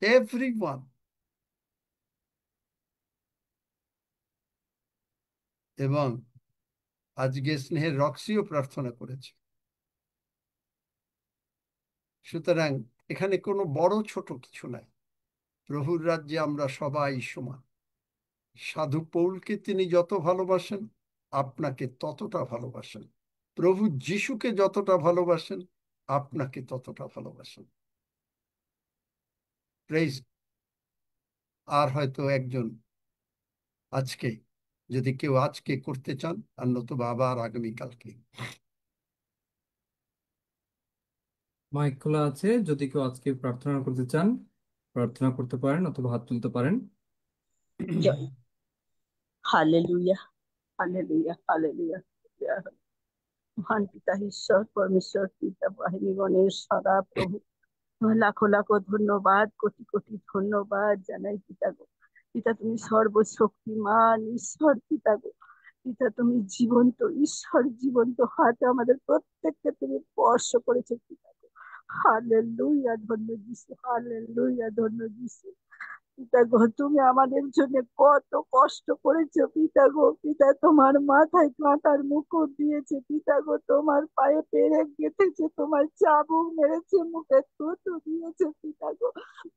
এভরিওয়ান। এবং আজকে স্নেহের রক্সিও প্রার্থনা করেছে। সুতরাং এখানে কোনো বড় ছোট কিছু নাই, প্রভুর রাজ্যে আমরা সবাই সমান। সাধু পৌলকে তিনি যত ভালোবাসেন, আপনাকে ততটা ভালোবাসেন। প্রভু যিশুকে যতটা ভালোবাসেন, আপনাকে ততটা ভালোবাসেন। প্রেজ। আর হয়তো একজন আজকে, যদি কেউ আজকে করতে চান, আর নতুবা আবার আগামীকালকে। মাইক খোলা আছে, যদি কেউ আজকে প্রার্থনা করতে চান প্রার্থনা করতে পারেন অথবা হাত তুলতে পারেন। Hallelujah, hallelujah, hallelujah. মহান পিতা ঈশ্বর, পরমেশ্বর, পিতা বাহিনীগণের সদা প্রভু, লাখো লাখো ধন্যবাদ, কোটি কোটি ধন্যবাদ জানাই পিতা গো। পিতা তুমি সর্বশক্তিমান ঈশ্বর, পিতা গো। পিতা তুমি জীবন্ত ঈশ্বর, জীবন্ত হাতে আমাদের প্রত্যেককে তুমি স্পর্শ করেছো পিতা গো। হালেলুয়া, ধন্য যিশু, হালেলুয়া, ধন্য যিশু। পিতা গো, তুমি আমাদের জন্য কত কষ্ট করেছো পিতা গো। পিতা তোমার মাথায় কাঁটার মুকুট দিয়েছে পিতা গো, তোমার পায়ে পেরেক গেঁথেছে, তোমার চাবুক মেরেছে, মুখে থুতু দিয়েছে পিতা গো।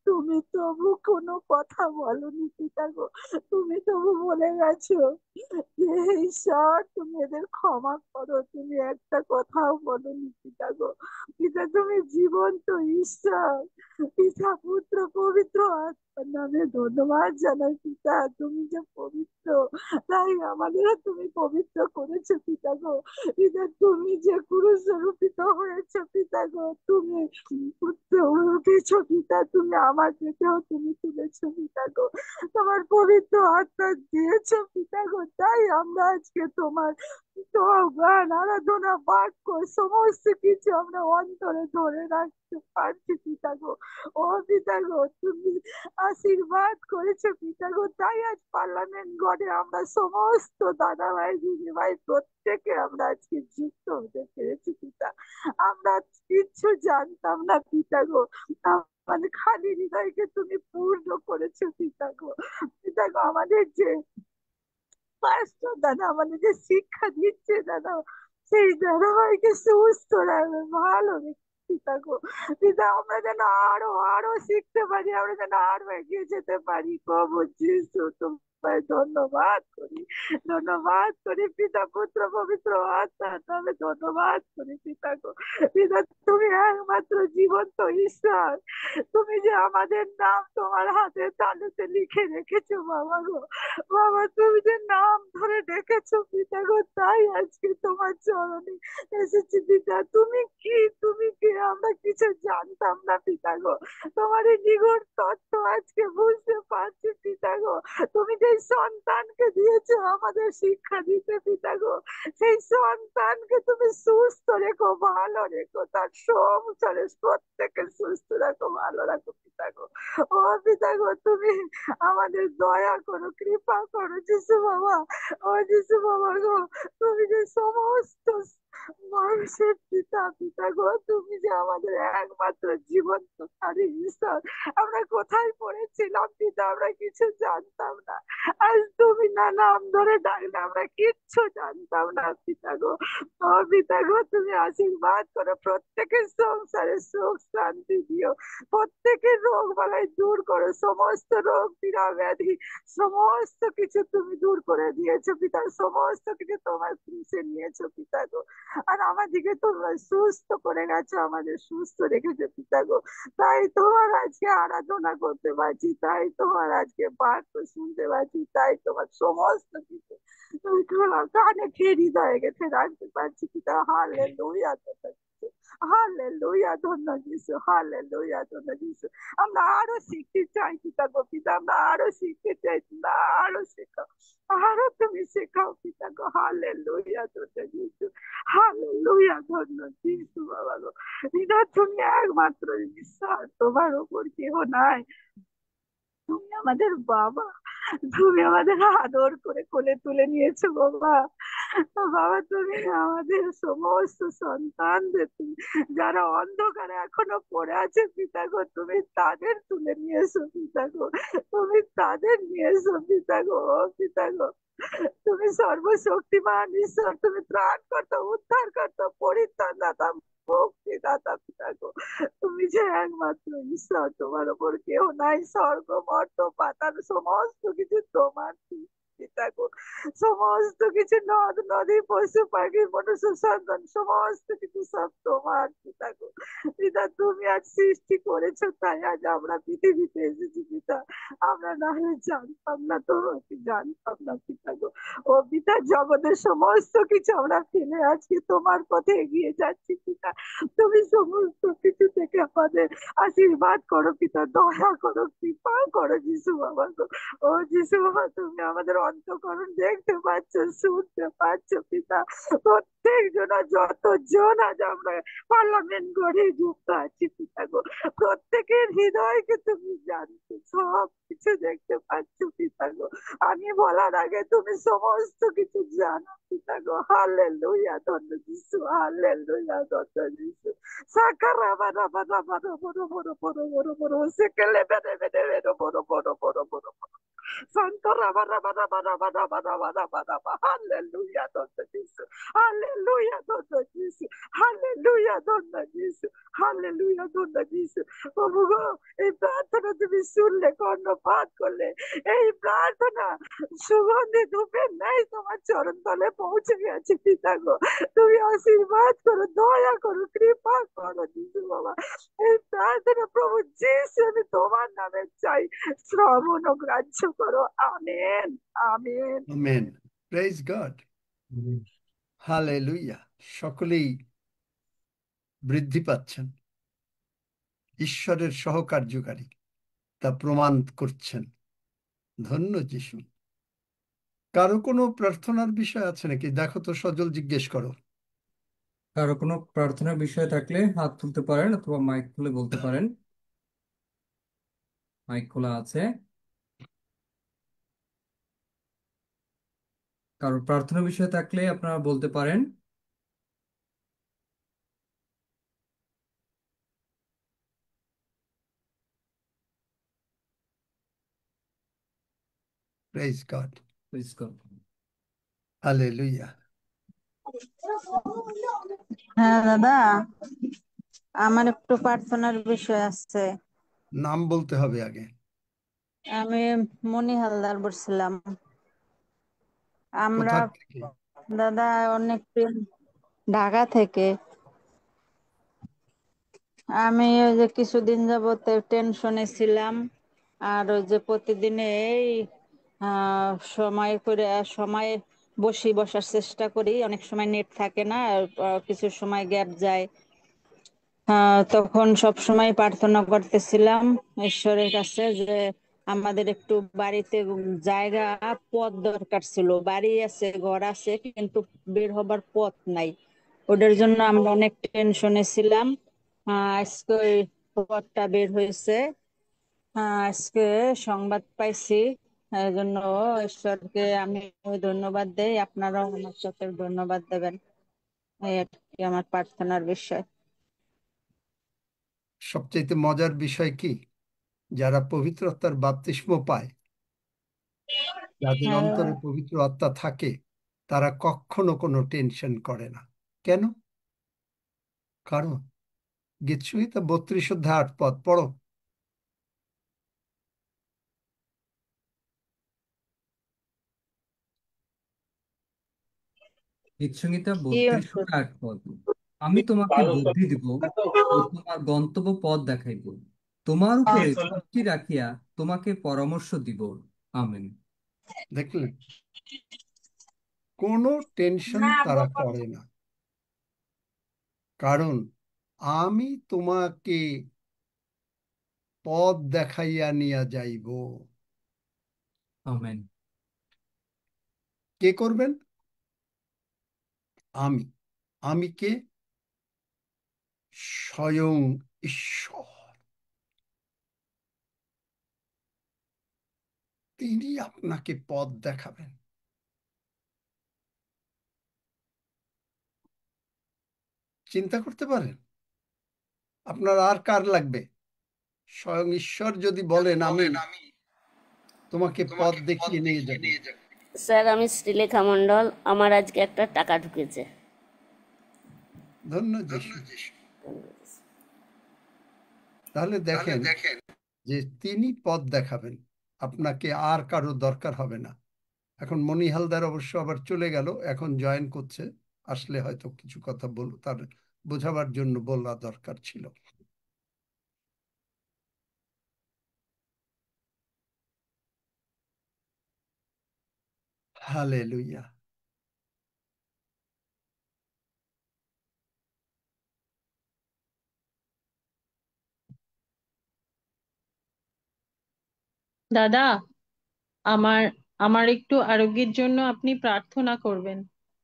তুমি তবু কোনো কথা বলনি পিতা গো। তুমি তবু বলে গেছো যে ঈশ্বর তুমি এদের ক্ষমা করো, তুমি একটা কথাও বলনি পিতা গো। পিতা তুমি জীবন্ত ঈশ্বর, পিতা পুত্র পবিত্র আত্মার নামে নামে ধন্যবাদ জানাই পিতা, তুমি যে পবিত্র, তাই আমাদেরও তুমি পবিত্র করেছো পিতা গো। পিতা তুমি যে গুরুস্বরূপিত হয়েছো পিতা গো, তুমি পুত্র উঠেছো পিতা, তুমি আমাদেরকেও তুমি তুলেছো পিতা গো, তোমার পবিত্র আত্মা দিয়েছো পিতা গো। তাই আমরা আজকে তোমার তো গান আরাধনা বাক্য সমস্ত কিছু আমরা অন্তরে ধরে রাখতে পারছি পিতা গো। ও পিতা গো, তুমি আশীর্বাদ করেছো পিতা গো, তাই আজ পার্লামেন্ট ঘরে আমরা সমস্ত দাদা ভাই দিদি ভাই প্রত্যেকে আমরা আজকে যুক্ত হতে পেরেছি পিতা। আমরা কিচ্ছু জানতাম না পিতা গো, মানে খালি হৃদয়কে তুমি পূর্ণ করেছো পিতা গো। পিতা গো, আমাদের যে পাঁচটা দাদা আমাদের যে শিক্ষা দিচ্ছে দাদা, সেই ধারাবাহিকে সুস্থ রাখবে, ভালো রেখে পিতা গো। পিতা আমরা যেন আরো আরো শিখতে পারি, আমরা যেন আরো এগিয়ে যেতে পারি। প্রভু যিশু তোমায় ধন্যবাদ করি, ধন্যবাদ করি পিতা, পুত্র পবিত্র আত্মা তবে ধন্যবাদ করি পিতা গো। পিতা তুমি একমাত্র জীবন্ত ঈশ্বর, তুমি যে আমাদের নাম তোমার হাতে তালুতে লিখে রেখেছো বাবা গো। বাবা তুমি যে নাম ধরে ডেকেছো পিতা গো, তাই আজকে তোমার চরণে এসেছি পিতা। তুমি কি, তুমি কে, আমরা কিছু জানতাম না পিতা গো। তোমার এই নিগূঢ় তত্ত্ব আজকে বুঝতে পারছি পিতা গো। তুমি যে সন্তানকে দিয়েছো আমাদের শিক্ষা দিতে পিতা গো, সেই সন্তানকে তুমি সুস্থ রেখো, ভালো রেখো, তার সংসারে প্রত্যেকে সুস্থ রাখো, ভালো রাখো পিতা গো। ও পিতা গো, তুমি আমাদের দয়া করো, কৃপা করো যিশু বাবা। ও যিশু বাবা গো, তুমি যে সমস্ত মানুষের পিতা পিতা গো, তুমি যে আমাদের একমাত্র জীবনকারী ঈশ্বর। আমরা কোথায় পড়েছিলাম পিতা, আমরা কিছু জানতাম না। আজ তুমি না নাম ধরে ডাকলে আমরা কিচ্ছু জানতাম না পিতা গো। ও পিতা গো, তুমি আশীর্বাদ করো, প্রত্যেকের সংসারে সুখ শান্তি দিও, প্রত্যেকের রোগ বালাই দূর করো, সমস্ত রোগ পীড়া ব্যাধি সমস্ত কিছু তুমি দূর করে দিয়েছো পিতা, সমস্ত কিছু তোমার ক্রুশে নিয়েছো পিতা গো। আর আমাদেরকে তোমরা সুস্থ করে গেছো, আমাদের সুস্থ রেখেছো পিতা গো। তাই তোমার আজকে আরাধনা করতে পারছি, তাই তোমার আজকে বাক্য শুনতে পারছি, তাই তোমার সমস্ত কিছু তুমি তোমার কানে খেয়ে হৃদয়ে গেছে রাখতে পারছি পিতা। হালেলুয়া, হালেলুয়া, ধন্য যিশু, হালেলুয়া, ধন্য যিশু। আমরা আরো শিখতে চাই পিতা গো, পিতা আমরা আরো শিখতে চাই, তোমরা আরো শেখাও, আরো তুমি শেখাও পিতা গো। হালেলুয়া, ধন্য যিশু, হালেলুয়া, ধন্য যিশু বাবা গো। পিতা তুমি একমাত্র ঈশ্বর, তোমার উপর কেহ নাই। তুমি আমাদের বাবা, তুমি আমাদের আদর করে কোলে তুলে নিয়েছো বাবা। বাবা তুমি আমাদের সমস্ত সন্তানদের যারা অন্ধকারে এখনো পড়ে আছে পিতা গো, তুমি তাদের তুলে নিয়ে এসো পিতা গো, তুমি তাদের নিয়ে এসো পিতা গো। ও পিতা গো, তুমি সর্বশক্তিমান ঈশ্বর, তুমি ত্রাণ করতো, উদ্ধার করতো, পরিত্রাণ দাতা, মুক্তি দাতা পিতা গো। তুমি যে একমাত্র ঈশ্বর, তোমার উপর কেউ নাই। স্বর্গ মর্ত পাতাল সমস্ত কিছু তোমার পিতা গো। সমস্ত কিছু নদ নদী পশু পাখি মনুষ্য সন্তান সমস্ত কিছু সব তোমার পিতা গো। পিতা তুমি আজ সৃষ্টি করেছো, তাই আজ আমরা পৃথিবীতে এসেছি পিতা। আমরা না হলে জানতাম না, তোমাকে জানতাম না পিতা গো। ও পিতা, জগতের সমস্ত কিছু আমরা ফেলে আজকে তোমার পথে এগিয়ে যাচ্ছি পিতা। তুমি সমস্ত কিছু থেকে আমাদের আশীর্বাদ করো পিতা, দয়া করো, কৃপা করো যিশু বাবা গো। ও যিশু বাবা, তুমি আমাদের অন্তঃকরণ দেখতে পাচ্ছ, শুনতে পাচ্ছ পিতা। প্রত্যেক জনা যতজন আজ আমরা পার্লামেন্ট ঘরে যুক্ত আছি পিতা গো, প্রত্যেকের হৃদয়কে তুমি জানছো, সব কিছু দেখতে পাচ্ছ পিতা গো। আমি বলার আগে তুমি সমস্ত কিছু জানো পিতা গো। হালেলুয়া, ধন্য যিশু, হালেলুয়া, ধন্য যিশু। সাকারা বারা বারা বারা বড় বড় বড় বড় বড় সেকেলে বেড়ে বেড়ে বেড়ে বড় বড় বড় বড় বড় Santora bara bara bara bara bara bara bara bara. Hallelujah, Donna Jesus. Hallelujah, Donna Jesus. Hallelujah, Donna Jesus. Hallelujah, ধন্যবাদ যিশু। প্রভু গো, এই প্রার্থনা তুমি শুনলে, কর্ণপাত করলে। এই প্রার্থনা সুগন্ধি ধূপের ন্যায় তোমার চরণ তলে পৌঁছে গেছে পিতা গো। তুমি আশীর্বাদ করো, দয়া করো, কৃপা করো যিশু বাবা। এই প্রার্থনা প্রভু যিশু আমি তোমার নামে চাই, শ্রবণ ও গ্রাহ্য করো। Amen, amen. Amen. Praise God. Hallelujah. সকলেই বৃদ্ধি পাচ্ছেন, ঈশ্বরের সহকার্যকারী তা প্রমাণ করছেন। ধন্য যিশু। কারো কোনো প্রার্থনার বিষয় আছে নাকি? দেখো তো, সজল জিজ্ঞেস করো। কারো কোনো প্রার্থনার বিষয় থাকলে হাত তুলতে পারেন অথবা মাইক খুলে বলতে পারেন। মাইক খোলা আছে। কারো প্রার্থনার বিষয় থাকলে আপনারা বলতে পারেন। Praise God. Please go. Hallelujah. হ্যাঁ দাদা, আমার একটু প্রার্থনার বিষয় আছে। নাম বলতে হবে আগে। আমি মনি হালদার বলছিলাম। আমরা কোথা থেকে? দাদা অনেক ঢাকা থেকে। আমি ওই যে কিছুদিন যাবত টেনশনে ছিলাম, আর ওই যে প্রতিদিনে এই সময় বসার চেষ্টা করি। অনেক সময় নেট থাকে না, আর কিছু সময় গ্যাপ যায়। তখন সব সময় প্রার্থনা করতেছিলাম ঈশ্বরের কাছে যে আমাদের একটু বাড়িতে জায়গা, পথ দরকার ছিল। বাড়ি আছে, ঘর আছে, কিন্তু বের হবার পথ নাই। ওটার জন্য আমরা অনেক টেনশনে ছিলাম। আজকে ওই পথটা বের হয়েছে। আজকে সংবাদ পাইছি, এই জন্য ঈশ্বরকে আমি ধন্যবাদ দেই। আপনারাও আমার সাথে ধন্যবাদ দেবেন। এই আর কি আমার প্রার্থনার বিষয়। সবচেয়ে মজার বিষয় কি, যারা পবিত্র আত্মার বাপ্তিস্ম পায়, যাদের হ্যাঁ অন্তরে পবিত্র আত্মা থাকে, তারা কখনো কোনো টেনশন করে না। কেন? কারণ গীতসংহিতা 32 অধ্যায় 8 পদ পড়ো। গীতসংহিতা কি 32:8 আমি তোমাকে বুদ্ধি দিব ও তোমার গন্তব্য পথ দেখাইব, তোমার উপরে দৃষ্টি রাখিয়া তোমাকে পরামর্শ দিব। আমেন। দেখলেন, কোনো টেনশন তারা করে না। কারণ আমি তোমাকে পথ দেখাইয়া নিয়া যাইব। আমেন। কে করবেন? আমি। আমি কে? স্বয়ং ঈশ্বর। তিনি আপনাকে পথ দেখাবেন। চিন্তা করতে পারেন, আপনার আর কার লাগবে? স্বয়ং ঈশ্বর যদি বলেন আমি তোমাকে পথ দেখিয়ে নিয়ে যাব। স্যার, আমি শ্রীলেখা মণ্ডল, আমার আজকে একটা টাকা ঢুকেছে। ধন্য যিশু। তাহলে দেখেন যে তিনি পথ দেখাবেন, আপনাকে আর কারো দরকার হবে না। এখন মনি হালদার অবশ্য আবার চলে গেল, এখন জয়েন করছে। আসলে হয়তো কিছু কথা তার বোঝাবার জন্য বলা দরকার ছিল। হালেলুয়া। দাদা, আমার আমার একটু আরোগ্যের জন্য আপনি প্রার্থনা করবেন।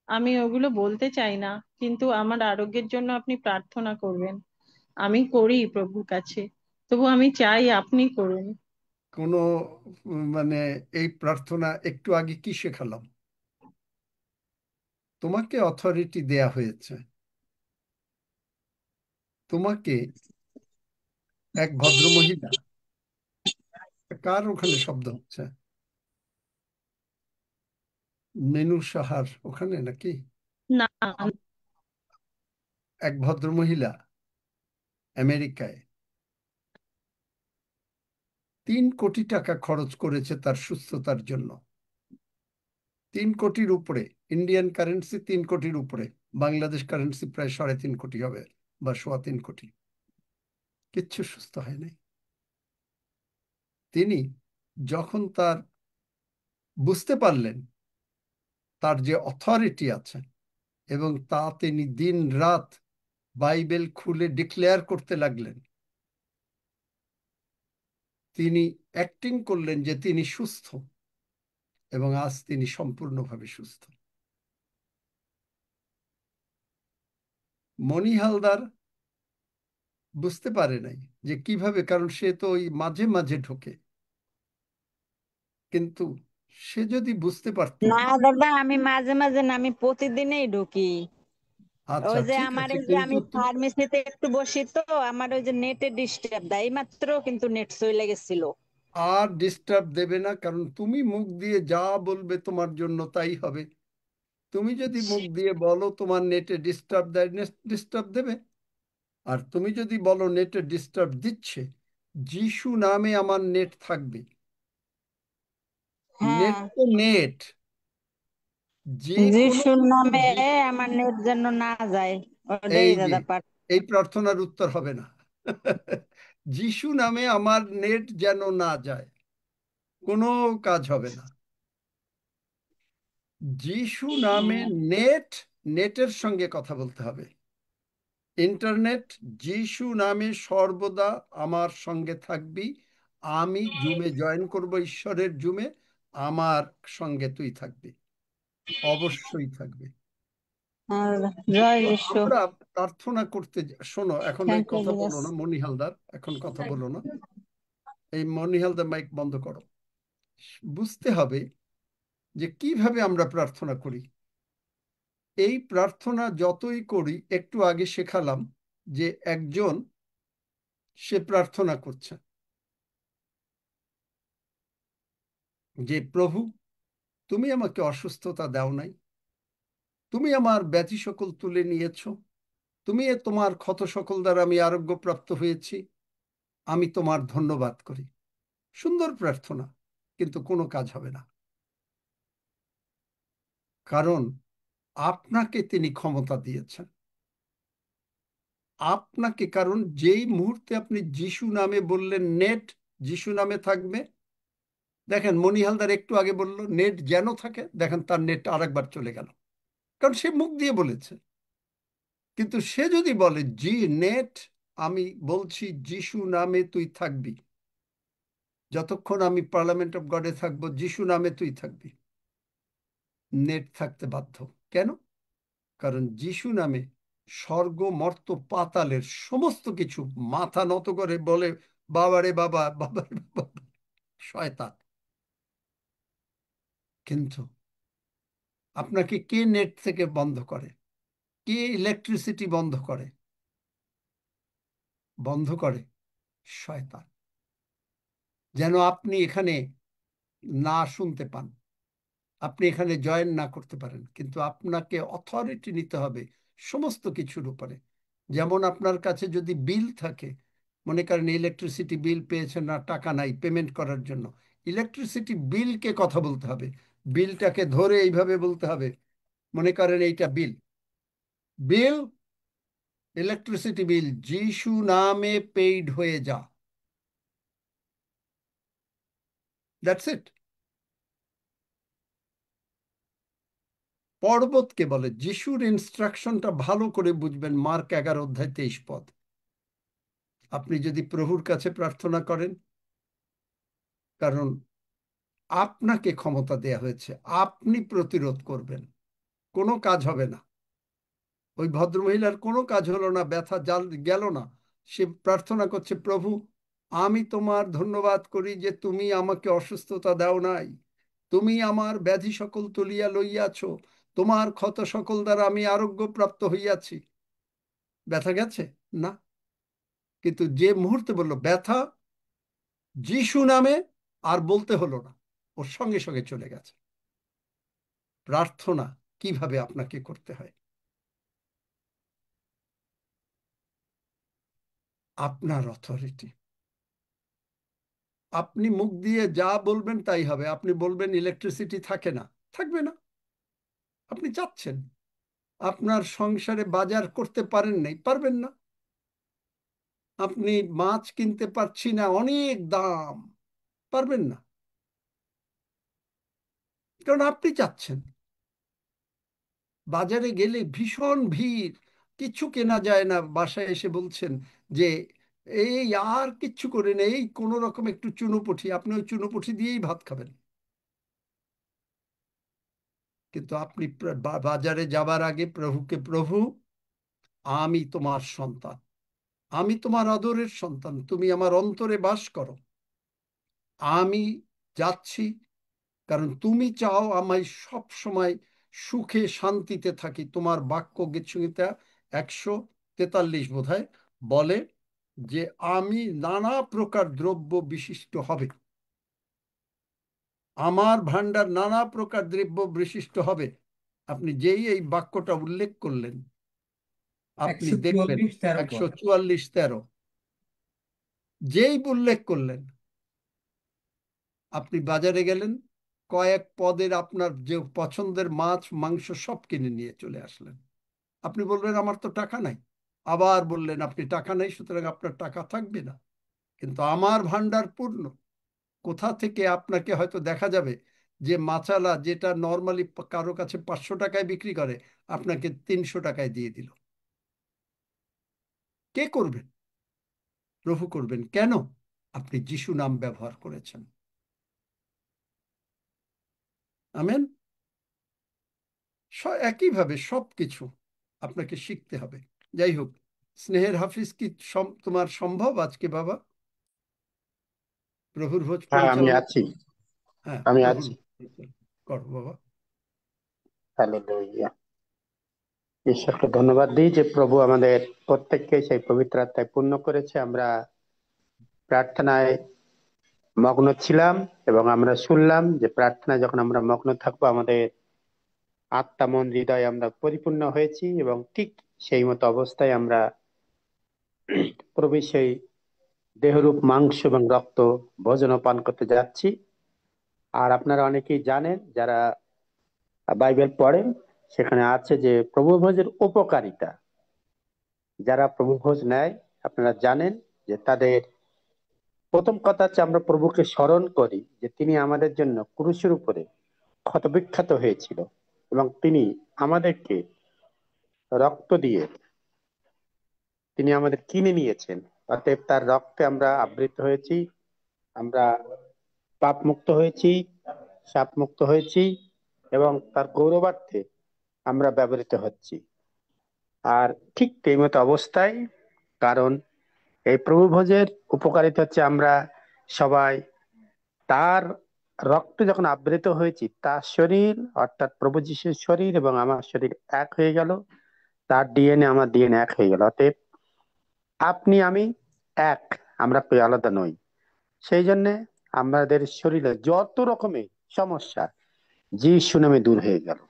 আমি ওগুলো বলতে চাই না, কিন্তু আমার আরোগ্যের জন্য আপনি প্রার্থনা করবেন। আমি করি প্রভুর কাছে, তবু আমি চাই আপনি করুন। কোনো মানে এই প্রার্থনা একটু আগে কি শেখালাম? তোমাকে অথরিটি দেয়া হয়েছে। তোমাকে এক ভদ্রমহিলা, কার ওখানে শব্দ হচ্ছে? মেনু সাহার ওখানে নাকি? না, এক ভদ্রমহিলা আমেরিকায় 3 কোটি টাকা খরচ করেছে তার সুস্থতার জন্য। 3 কোটির উপরে, ইন্ডিয়ান কারেন্সি 3 কোটির উপরে, বাংলাদেশ কারেন্সি প্রায় 3.5 কোটি হবে বা 3.25 কোটি। কিচ্ছু সুস্থ হয় নাই। তিনি যখন তার বুঝতে পারলেন তার যে অথরিটি আছে এবং তা তিনি দিন রাত বাইবেল খুলে ডিক্লেয়ার করতে লাগলেন, তিনি অ্যাক্টিং করলেন যে তিনি সুস্থ, এবং আজ তিনি সম্পূর্ণভাবে সুস্থ। মনি হালদার বুঝতে পারে নাই যে কিভাবে, কারণ সে তো ওই মাঝে মাঝে ঢোকে, কিন্তু সে যদি বুঝতে পারতো। না দাদা, আমি মাঝে মাঝে না, আমি প্রতিদিনই ঢুকি। আচ্ছা, ওই যে ঠিক আমার আছে, এই যে কিন্তু আমি ফার্মেসিতে একটু বসি, তো আমার ওই যে নেটে ডিস্টার্ব দেয়, মাত্র কিন্তু নেট চলে গেছিল। আর ডিস্টার্ব দেবে না, কারণ তুমি মুখ দিয়ে যা বলবে তোমার জন্য তাই হবে। তুমি যদি মুখ দিয়ে বলো তোমার নেটে ডিস্টার্ব দেয়, ডিস্টার্ব দেবে। আর তুমি যদি বলো নেটে ডিস্টার্ব দিচ্ছে, যিশু নামে আমার নেট থাকবে। নেট হ্যাঁ, তো নেট, যে কোনো যিশুর কিছু নামে আমার নেট যেন না যায়, ওটাই এই যে দাদা পাঠ। এই প্রার্থনার উত্তর হবে না। যিশু নামে আমার নেট যেন না যায়, কোনো কাজ হবে না। যিশু নামে নেট, নেটের সঙ্গে কথা বলতে হবে। ইন্টারনেট, যিশু নামে সর্বদা আমার সঙ্গে থাকবি। আমি জুমে জয়েন করব, ঈশ্বরের জুমে, আমার সঙ্গে তুই থাকবি, অবশ্যই থাকবে। জয় যিশু। আমরা প্রার্থনা করতে শোনো, এখন এই থ্যাংক ইউ কথা বলো জিসাস। না মনি হালদার, এখন কথা বলো না। এই মনি হালদার মাইক বন্ধ করো। বুঝতে হবে যে কিভাবে আমরা প্রার্থনা করি। এই প্রার্থনা যতই করি, একটু আগে শেখালাম যে একজন সে প্রার্থনা করছে যে প্রভু, তুমি আমাকে অসুস্থতা দাও নাই, তুমি আমার ব্যাধি সকল তুলে নিয়েছ, তুমি তোমার ক্ষত সকল দ্বারা আমি আরোগ্যপ্রাপ্ত হয়েছি, আমি তোমার ধন্যবাদ করি। সুন্দর প্রার্থনা, কিন্তু কোনো কাজ হবে না, কারণ আপনাকে তিনি ক্ষমতা দিয়েছেন। আপনাকে, কারণ যেই মুহূর্তে আপনি যিশু নামে বললেন নেট যিশু নামে থাকবে, দেখেন মনি হালদার একটু আগে বলল নেট যেন থাকে, দেখেন তার নেট আরেকবার চলে গেল, কারণ সে মুখ দিয়ে বলেছে। কিন্তু সে যদি বলে জি নেট, আমি বলছি যিশু নামে তুই থাকবি, যতক্ষণ আমি পার্লামেন্ট অফ গডে থাকবো যিশু নামে তুই থাকবি, নেট থাকতে বাধ্য। কেন? কারণ যিশু নামে স্বর্গ মর্ত পাতালের সমস্ত কিছু মাথা নত করে বলে বাবারে বাবা, বাবারে বাবা, শয়তান। কিন্তু আপনাকে কে নেট থেকে বন্ধ করে? কে ইলেকট্রিসিটি বন্ধ করে? বন্ধ করে শয়তান, যেন আপনি এখানে না শুনতে পান, আপনি এখানে জয়েন না করতে পারেন। কিন্তু আপনাকে অথরিটি নিতে হবে সমস্ত কিছুর উপরে। যেমন আপনার কাছে যদি বিল থাকে, মনে করেন ইলেকট্রিসিটি বিল পেয়েছেন না, টাকা নাই পেমেন্ট করার জন্য, ইলেকট্রিসিটি বিলকে কথা বলতে হবে, বিলটাকে ধরে এইভাবে বলতে হবে, মনে করেন এইটা বিল, বিল, ইলেকট্রিসিটি বিল যিশু নামে পেইড হয়ে যা। That's it. পর্বতকে বলে, যিশুর ইনস্ট্রাকশনটা ভালো করে বুঝবেন, মার্ক 11 অধ্যায় 23 পদ। আপনি যদি প্রভুর কাছে প্রার্থনা করেন, কারণ আপনাকে ক্ষমতা দেয়া হয়েছে, আপনি প্রতিরোধ করবেন, কোনো কাজ হবে না। ওই ভদ্রমহিলার কোনো কাজ হলো না, ব্যথা জাল গেল না। সে প্রার্থনা করছে, প্রভু আমি তোমার ধন্যবাদ করি যে তুমি আমাকে অসুস্থতা দাও নাই, তুমি আমার ব্যাধি সকল তুলিয়া লইয়াছ, তোমার ক্ষত সকল দ্বারা আমি আরোগ্য প্রাপ্ত হইয়াছি। ব্যথা গেছে না? কিন্তু যে মুহূর্তে বলল ব্যথা যিশু নামে, আর বলতে হলো না, ওর সঙ্গে সঙ্গে চলে গেছে। প্রার্থনা কিভাবে আপনাকে করতে হয়। আপনার অথরিটি। আপনি মুখ দিয়ে যা বলবেন তাই হবে। আপনি বলবেন ইলেকট্রিসিটি থাকে না, থাকবে না। আপনি চাচ্ছেন, আপনার সংসারে বাজার করতে পারেন নাই, পারবেন না। আপনি মাছ কিনতে পারছি না, অনেক দাম, পারবেন না, কারণ আপনি চাচ্ছেন। বাজারে গেলে ভীষণ ভিড়, কিছু কেনা যায় না, বাসায় এসে বলছেন যে এই আর কিচ্ছু করে নেই, এই কোনো রকম একটু চুনোপুঁটি, আপনি ওই চুনোপুঁটি দিয়েই ভাত খাবেন। কিন্তু আপনি বাজারে যাবার আগে প্রভুকে, প্রভু আমি তোমার সন্তান, আমি তোমার আদরের সন্তান, তুমি আমার অন্তরে বাস করো, আমি যাচ্ছি, কারণ তুমি চাও আমি সব সময় সুখে শান্তিতে থাকি। তোমার বাক্য গীতসংহিতা 143 বোধহয় বলে যে আমি নানা প্রকার দ্রব্য বিশিষ্ট হবে, আমার ভান্ডার নানা প্রকার দ্রব্য বিশিষ্ট হবে। আপনি যেই এই বাক্যটা উল্লেখ করলেন, আপনি দেখবেন 144:13 যেই উল্লেখ করলেন, আপনি বাজারে গেলেন, কয়েক পদের আপনার যে পছন্দের মাছ মাংস সব কিনে নিয়ে চলে আসলেন। আপনি বলবেন আমার তো টাকা নাই, আবার বললেন আপনি টাকা নেই, সুতরাং আপনার টাকা থাকবে না, কিন্তু আমার ভান্ডার পূর্ণ। কোথা থেকে আপনাকে হয়তো দেখা যাবে যে মাছালা যেটা নর্মালি কারো কাছে 500 টাকায় বিক্রি করে, আপনাকে 300 টাকায় দিয়ে দিল। কে করবেন? প্রভু করবেন। কেন? আপনি যিশু নাম ব্যবহার করেছেন। আমেন। একইভাবে সবকিছু আপনাকে শিখতে হবে। যাই হোক, স্নেহের হাফিজ, কি তোমার সম্ভব আজকে বাবা প্রভুর ভোজ হ্যাঁ, আমি পরিচালনা? আছি, হ্যাঁ, আমি প্রভুর আছি। করো বাবা। হালেলুয়া। ঈশ্বরকে ধন্যবাদ দিই যে প্রভু আমাদের প্রত্যেককে সেই পবিত্র আত্মায় পূর্ণ করেছে। আমরা প্রার্থনায় মগ্ন ছিলাম এবং আমরা শুনলাম যে প্রার্থনায় যখন আমরা মগ্ন থাকবো, আমাদের আত্মা মন হৃদয় আমরা পরিপূর্ণ হয়েছি, এবং ঠিক সেই মতো অবস্থায় আমরা প্রভু সেই দেহরূপ মাংস এবং রক্ত ভোজন পান করতে যাচ্ছি। আর আপনারা অনেকেই জানেন, যারা বাইবেল পড়েন, সেখানে আছে যে প্রভু ভোজের উপকারিতা। যারা প্রভু ভোজ নেয়, আপনারা জানেন যে তাদের প্রথম কথা হচ্ছে আমরা প্রভুকে স্মরণ করি যে তিনি আমাদের জন্য ক্রুশের উপরে ক্ষতবিক্ষত হয়েছিল এবং তিনি আমাদেরকে রক্ত দিয়ে তিনি আমাদের কিনে নিয়েছেন। অতএব তার রক্তে আমরা আবৃত হয়েছি, আমরা পাপ মুক্ত হয়েছি, শাপ মুক্ত হয়েছি, এবং তার গৌরবার্থে আমরা ব্যবহৃত হচ্ছি। আর ঠিক এই মতো অবস্থায়, কারণ এই প্রভু ভোজের উপকারিতা হচ্ছে আমরা সবাই তার রক্তে যখন আবৃত হয়েছি, তার শরীর অর্থাৎ প্রভু যীশুর শরীর এবং আমার শরীর এক হয়ে গেল, তার ডিএনএ আমার ডিএনএ এক হয়ে গেল। অতএব আপনি আমি এক, আমরা কেউ আলাদা নই। সেই জন্য আমাদের শরীরে যত রকমের সমস্যা যীশু নামে দূর হয়ে গেল।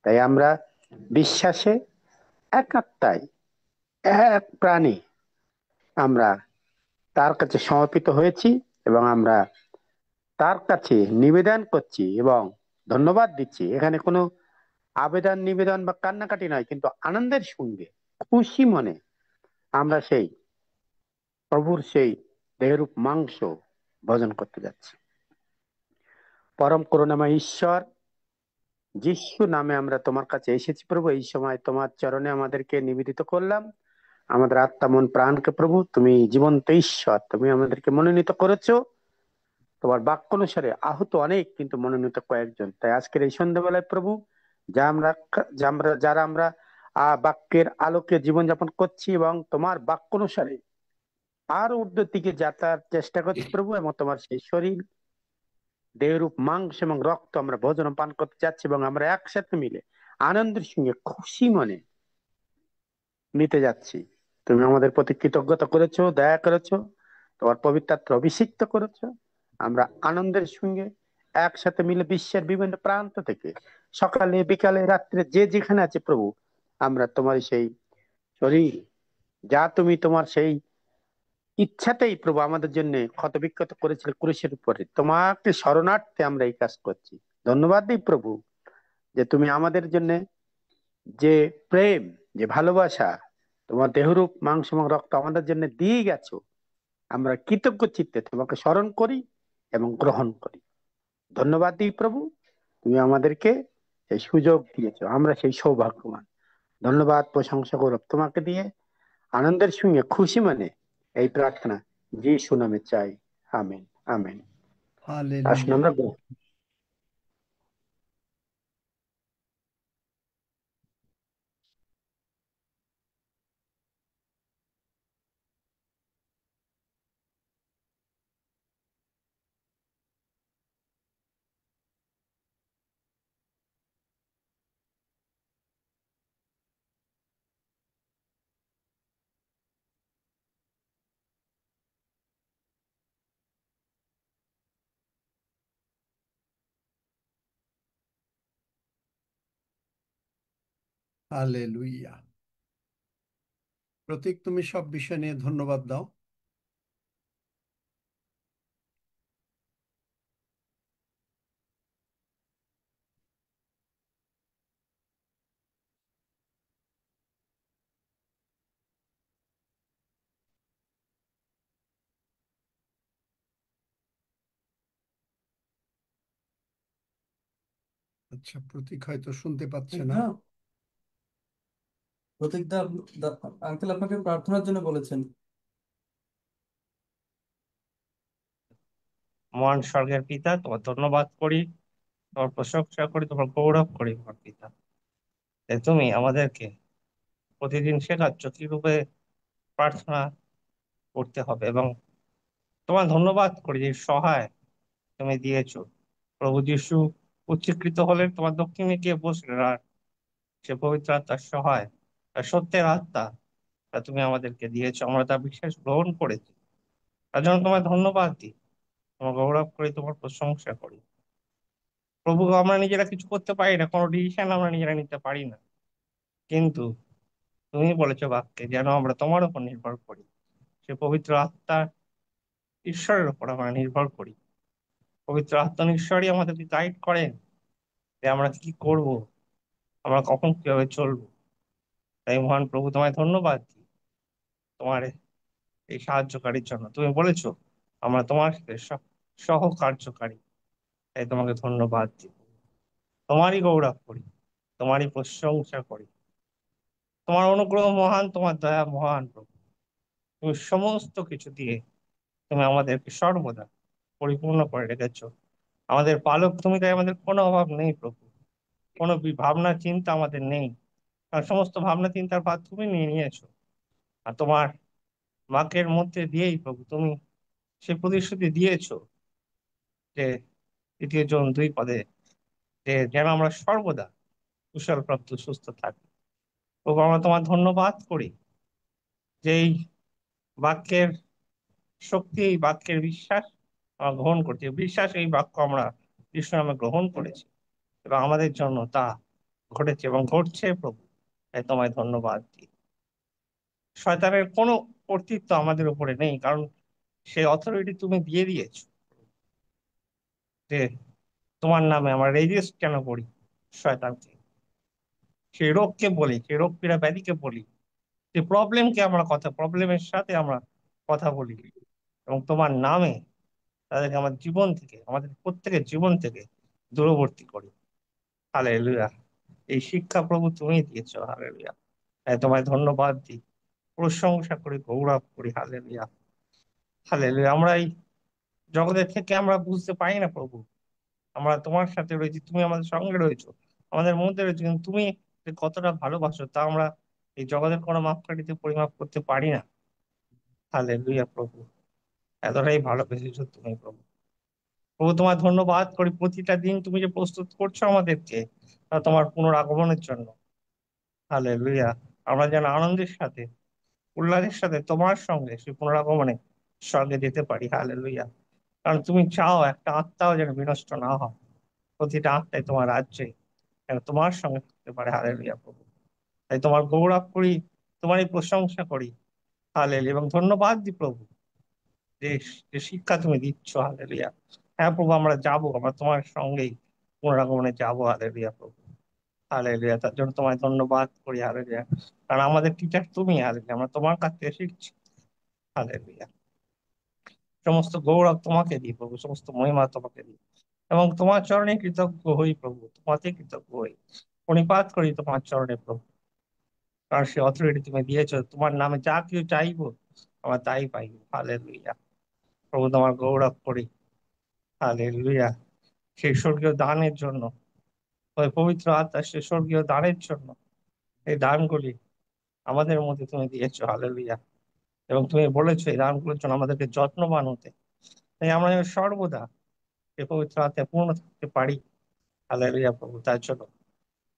তাই আমরা বিশ্বাসে এক আত্মায় এক প্রাণী আমরা তার কাছে সমর্পিত হয়েছি এবং আমরা তার কাছে নিবেদন করছি এবং ধন্যবাদ দিচ্ছি। এখানে কোনো আবেদন নিবেদন বা কান্নাকাটি নয়, কিন্তু আনন্দের সঙ্গে খুশি মনে আমরা সেই প্রভুর সেই দেহরূপ মাংস ভোজন করতে যাচ্ছি। পরম করুণাময় ঈশ্বর, যিশু নামে আমরা তোমার কাছে এসেছি প্রভু। এই সময় তোমার চরণে আমাদেরকে নিবেদিত করলাম, আমাদের আত্মা মন প্রাণকে। প্রভু তুমি জীবন্ত ঈশ্বর, তুমি আমাদেরকে মনোনীত করেছো তোমার বাক্য অনুসারে। আহত অনেক, কিন্তু মনোনীত কয়েকজন। তাই আজকের এই সন্ধ্যাবেলায় প্রভু, যারা আমরা বাক্যের আলোকে জীবনযাপন করছি এবং তোমার বাক্য অনুসারে আরো ঊর্ধ্বের দিকে যাতায়ার চেষ্টা করছি প্রভু, এবং তোমার সেই শরীর দেহরূপ মাংস এবং রক্ত আমরা ভোজন পান করতে যাচ্ছি, এবং আমরা একসাথে মিলে আনন্দের সঙ্গে খুশি মনে নিতে যাচ্ছি। তুমি আমাদের প্রতি কৃতজ্ঞতা করেছো, দয়া করেছো, তোমার পবিত্র আত্মা অভিষিক্ত করেছো। আমরা আনন্দের সঙ্গে একসাথে মিলে বিশ্বের বিভিন্ন প্রান্ত থেকে সকালে বিকালে রাত্রে যে যেখানে আছে প্রভু, আমরা তোমার সেই শরীর, যা তুমি তোমার সেই ইচ্ছাতেই প্রভু আমাদের জন্য ক্ষতবিক্ষত করেছিল ক্রুশের উপরে। তোমাকে শরণার্থে আমরা এই কাজ করছি। ধন্যবাদ দিই প্রভু যে তুমি আমাদের জন্য যে প্রেম, যে ভালোবাসা, তোমার দেহরূপ মাংস এবং রক্ত আমাদের জন্য দিয়ে গেছো, আমরা কৃতজ্ঞ চিত্তে তোমাকে স্মরণ করি এবং গ্রহণ করি। ধন্যবাদ দিই প্রভু, তুমি আমাদেরকে সেই সুযোগ দিয়েছো, আমরা সেই সৌভাগ্যবান। ধন্যবাদ, প্রশংসা, গৌরব তোমাকে দিয়ে আনন্দের সঙ্গে খুশি মানে এই প্রার্থনা যিশু নামে চাই। Amen, amen. আসুন হালেলুয়া। আমরা হালেলুয়া। প্রতীক, তুমি সব বিষয় নিয়ে ধন্যবাদ দাও। আচ্ছা, প্রতীক হয়তো শুনতে পাচ্ছে না। প্রতীক দা, আঙ্কেল আপনাকে প্রার্থনার জন্য বলেছেন। মহান স্বর্গের পিতা, তোমার ধন্যবাদ করি, তোমার প্রশংসা করি, তোমার গৌরব করি মহান পিতা, যে তুমি আমাদেরকে প্রতিদিন শেখাচ্ছ কি রূপে প্রার্থনা করতে হবে, এবং তোমার ধন্যবাদ করি যে সহায় তুমি দিয়েছো। প্রভু যীশু উচ্চীকৃত হলেন, তোমার দক্ষিণে গিয়ে বসলেন, আর সে পবিত্র আত্মার সহায় আর সত্যের আত্মা তা তুমি আমাদেরকে দিয়েছো, আমরা তা বিশ্বাস গ্রহণ করেছি। তার জন্য তোমার ধন্যবাদ দিই, তোমার গৌরব করি, তোমার প্রশংসা করি। প্রভু, আমরা নিজেরা কিছু করতে পারি না, কোনো ডিসিশন আমরা নিজেরা নিতে পারি না, কিন্তু তুমি বলেছো বাক্যে যেন আমরা তোমার উপর নির্ভর করি। সে পবিত্র আত্মা ঈশ্বরের উপর আমরা নির্ভর করি। পবিত্র আত্মা ঈশ্বরই আমাদেরকে গাইড করেন যে আমরা কি করব, আমরা কখন কিভাবে চলবো। তাই মহান প্রভু, তোমায় ধন্যবাদ দিই তোমার এই সাহায্যকারীর জন্য। তুমি বলেছো আমরা তোমার সাথে সহকার্যকারী, তাই তোমাকে ধন্যবাদ দিই। তোমারই গৌরব করি, তোমারই প্রশংসা করি। তোমার অনুগ্রহ মহান, তোমার দয়া মহান প্রভু। তুমি সমস্ত কিছু দিয়ে তুমি আমাদেরকে সর্বদা পরিপূর্ণ করে রেখেছো। আমাদের পালক তুমি, তাই আমাদের কোনো অভাব নেই প্রভু। কোনো ভাবনা চিন্তা আমাদের নেই, আর সমস্ত ভাবনা চিন্তার ভার তুমি নিয়ে নিয়েছো। আর তোমার বাক্যের মধ্যে দিয়েই প্রভু তুমি সে প্রতিশ্রুতি দিয়েছো যে 2 জন 2 পদে, যে যেন আমরা সর্বদা কুশলপ্রাপ্ত সুস্থ থাকি। প্রভু, আমরা তোমার ধন্যবাদ করি যে এই বাক্যের শক্তি, এই বাক্যের বিশ্বাস আমরা গ্রহণ করছি। বিশ্বাস এই বাক্য আমরা যিশু নামে গ্রহণ করেছি, এবং আমাদের জন্য তা ঘটেছে এবং ঘটছে প্রভু। তাই তোমায় ধন্যবাদ দিই। শয়তানের কোনো কর্তৃত্ব আমাদের উপরে নেই, কারণ সেই অথরিটি তুমি দিয়ে দিয়েছো যে তোমার নামে আমরা রেজিস্ট কেন করি শয়তানকে, সেই রোগকে বলি, সেই রোগ পীড়া ব্যাধিকে বলি, যে প্রবলেমের সাথে আমরা কথা বলি, এবং তোমার নামে তাদেরকে আমার জীবন থেকে, আমাদের প্রত্যেকের জীবন থেকে দূরবর্তী করি। হালেলুয়া। এই শিক্ষা প্রভু তুমি দিয়েছো। হালেলুয়া। তাই তোমায় ধন্যবাদ দিই, প্রশংসা করি, গৌরব করি। Hallelujah, hallelujah. আমরা এই জগতের থেকে আমরা বুঝতে পারি না প্রভু, আমরা তোমার সাথে রয়েছি, তুমি আমাদের সঙ্গে রয়েছো, আমাদের মধ্যে রয়েছো, কিন্তু তুমি যে কতটা ভালোবাসো তা আমরা এই জগতের কোনো মাপকাঠিতে পরিমাপ করতে পারি না। হালেলুয়া প্রভু, এতটাই ভালোবেসেছো তুমি প্রভু। প্রভু, তোমার ধন্যবাদ করি, প্রতিটা দিন তুমি যে প্রস্তুত করছো আমাদেরকে তা তোমার পুনরাগমনের জন্য। হালেলুয়া। আমরা যেন আনন্দের সাথে, উল্লাসের সাথে তোমার সঙ্গে সেই পুনরাগমনে স্বর্গে যেতে পারি। হালেলুয়া। কারণ তুমি চাও একটা আত্মাও যেন বিনষ্ট না হয়, প্রতিটা আত্মায় তোমার রাজ্যে যেন তোমার সঙ্গে থাকতে পারে। হালেলুয়া প্রভু। তাই তোমার গৌরব করি, তোমারই প্রশংসা করি। হালেলুয়া, এবং ধন্যবাদ দিই প্রভু যে যে শিক্ষা তুমি দিচ্ছ, হালেলুয়া। হ্যাঁ প্রভু, আমরা যাবো, আমরা তোমার সঙ্গেই পুনরাগমনে যাবো, হালেলুয়া প্রভু। হালেলুয়া, তার জন্য তোমায় ধন্যবাদ করি, হালেলুয়া। কারণ আমাদের টিচার তুমি, হালেলুয়া, আমরা তোমার কাছ থেকে শিখছি, হালেলুয়া। সমস্ত গৌরব তোমাকে দিই প্রভু, সমস্ত মহিমা তোমাকে দিই, এবং তোমার চরণে কৃতজ্ঞ হই প্রভু, তোমাতে কৃতজ্ঞ হই, প্রণিপাত করি তোমার চরণে প্রভু। কারণ সে অথরিটি তুমি দিয়েছো, তোমার নামে যা কিছু চাইবো আমরা তাই পাইবো, হালেলুয়া প্রভু। তোমার গৌরব করি, হালেলুয়া, সেই স্বর্গীয় দানের জন্য, ওই পবিত্র আত্মা সেই স্বর্গীয় দানের জন্য। এই দানগুলি আমাদের মধ্যে তুমি দিয়েছো, হালেলুয়া। এবং তুমি বলেছো এই দানগুলোর জন্য আমাদেরকে যত্নবান হতে, তাই আমরা যেন সর্বদা এই পবিত্র আত্মায় পূর্ণ থাকতে পারি, হালেলুয়া প্রভু। তার জন্য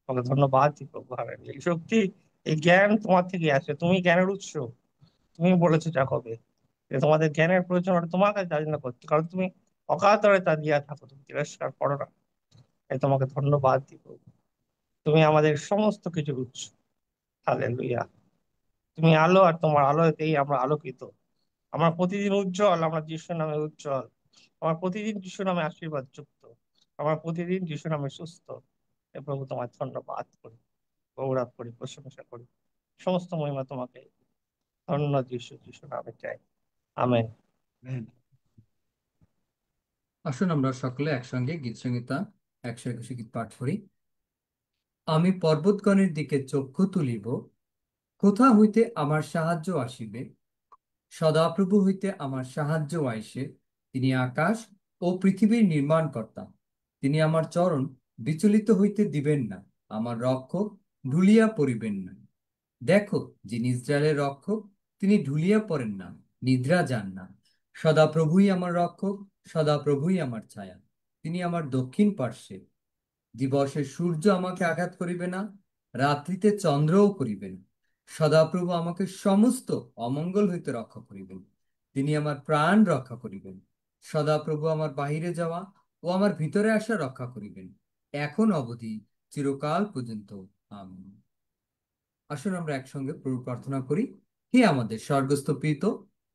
তোমাকে ধন্যবাদ দিই প্রভু, হালেলুয়া। এই শক্তি, এই জ্ঞান তোমার থেকে আসে, তুমি জ্ঞানের উৎস। তুমি বলেছো যাকবে যে তোমাদের জ্ঞানের প্রয়োজন হলে তোমার কাছে যাচনা করতে, কারণ তুমি অকাতরে তা দিয়া থাকো, তুমি তিরস্কার করো না। তাই তোমাকে ধন্যবাদ দিই প্রভু, তুমি আমাদের সমস্ত কিছুর উৎস, হালেলুয়া। তুমি আলো, আর তোমার আলোতেই আমরা আলোকিত। আমার প্রতিদিন উজ্জ্বল, আমার যিশু নামে উজ্জ্বল। আমার প্রতিদিন যিশু নামে আশীর্বাদ যুক্ত। আমার প্রতিদিন যিশু নামে সুস্থ। এ প্রভু তোমার ধন্যবাদ করি, গৌরব করি, প্রশংসা করি, সমস্ত মহিমা তোমাকে। ধন্য যিশু, যিশু নামে চাই, আমেন। আসুন আমরা সকলে একসঙ্গে গীত সংহিতা 121 গীত পাঠ করি। আমি পর্বতগণের দিকে চক্ষু তুলিব, কোথা হইতে আমার সাহায্য আসিবে? সদাপ্রভু হইতে আমার সাহায্য আইসে। তিনি আকাশ ও পৃথিবীর নির্মাণকর্তা। তিনি আমার চরণ বিচলিত হইতে দিবেন না, আমার রক্ষক ঢুলিয়া পড়িবেন না। দেখো, যিনি ইসরায়েলের রক্ষক, তিনি ঢুলিয়া পড়েন না, নিদ্রা যান না। সদাপ্রভুই আমার রক্ষক, সদাপ্রভুই আমার ছায়া। তিনি আমার দক্ষিণ পার্শ্বে। দিবসে সূর্য আমাকে আঘাত করিবে না, রাত্রিতে চন্দ্রও করিবে না। সদাপ্রভু আমাকে সমস্ত অমঙ্গল হইতে রক্ষা করিবেন। তিনি আমার প্রাণ রক্ষা করিবেন। সদাপ্রভু আমার বাহিরে যাওয়া ও আমার ভিতরে আসা রক্ষা করিবেন, এখন অবধি চিরকাল পর্যন্ত। আমিন। আসুন আমরা একসঙ্গে প্রভু প্রার্থনা করি। হে আমাদের স্বর্গস্থ পিতা,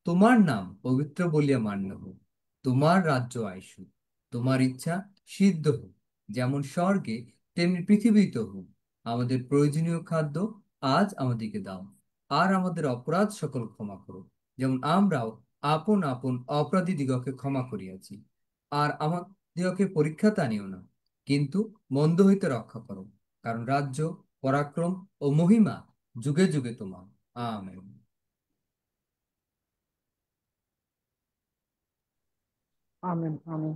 তোমার নাম পবিত্র বলিয়া মান্য হোক, তোমার রাজ্য আইসুক, তোমার ইচ্ছা সিদ্ধ হোক, যেমন স্বর্গে তেমনি পৃথিবীতে হোক। আমাদের প্রয়োজনীয় খাদ্য আজ আমাদেরকে দাও, আর আমাদের অপরাধ সকল ক্ষমা করো, যেমন আমরাও আপন আপন অপরাধীদিগকে ক্ষমা করিয়াছি। আর আমাদিগকে পরীক্ষাতে আনিও না, কিন্তু মন্দ হইতে রক্ষা করো, কারণ রাজ্য, পরাক্রম ও মহিমা যুগে যুগে তোমার। আমেন। Amen, amen.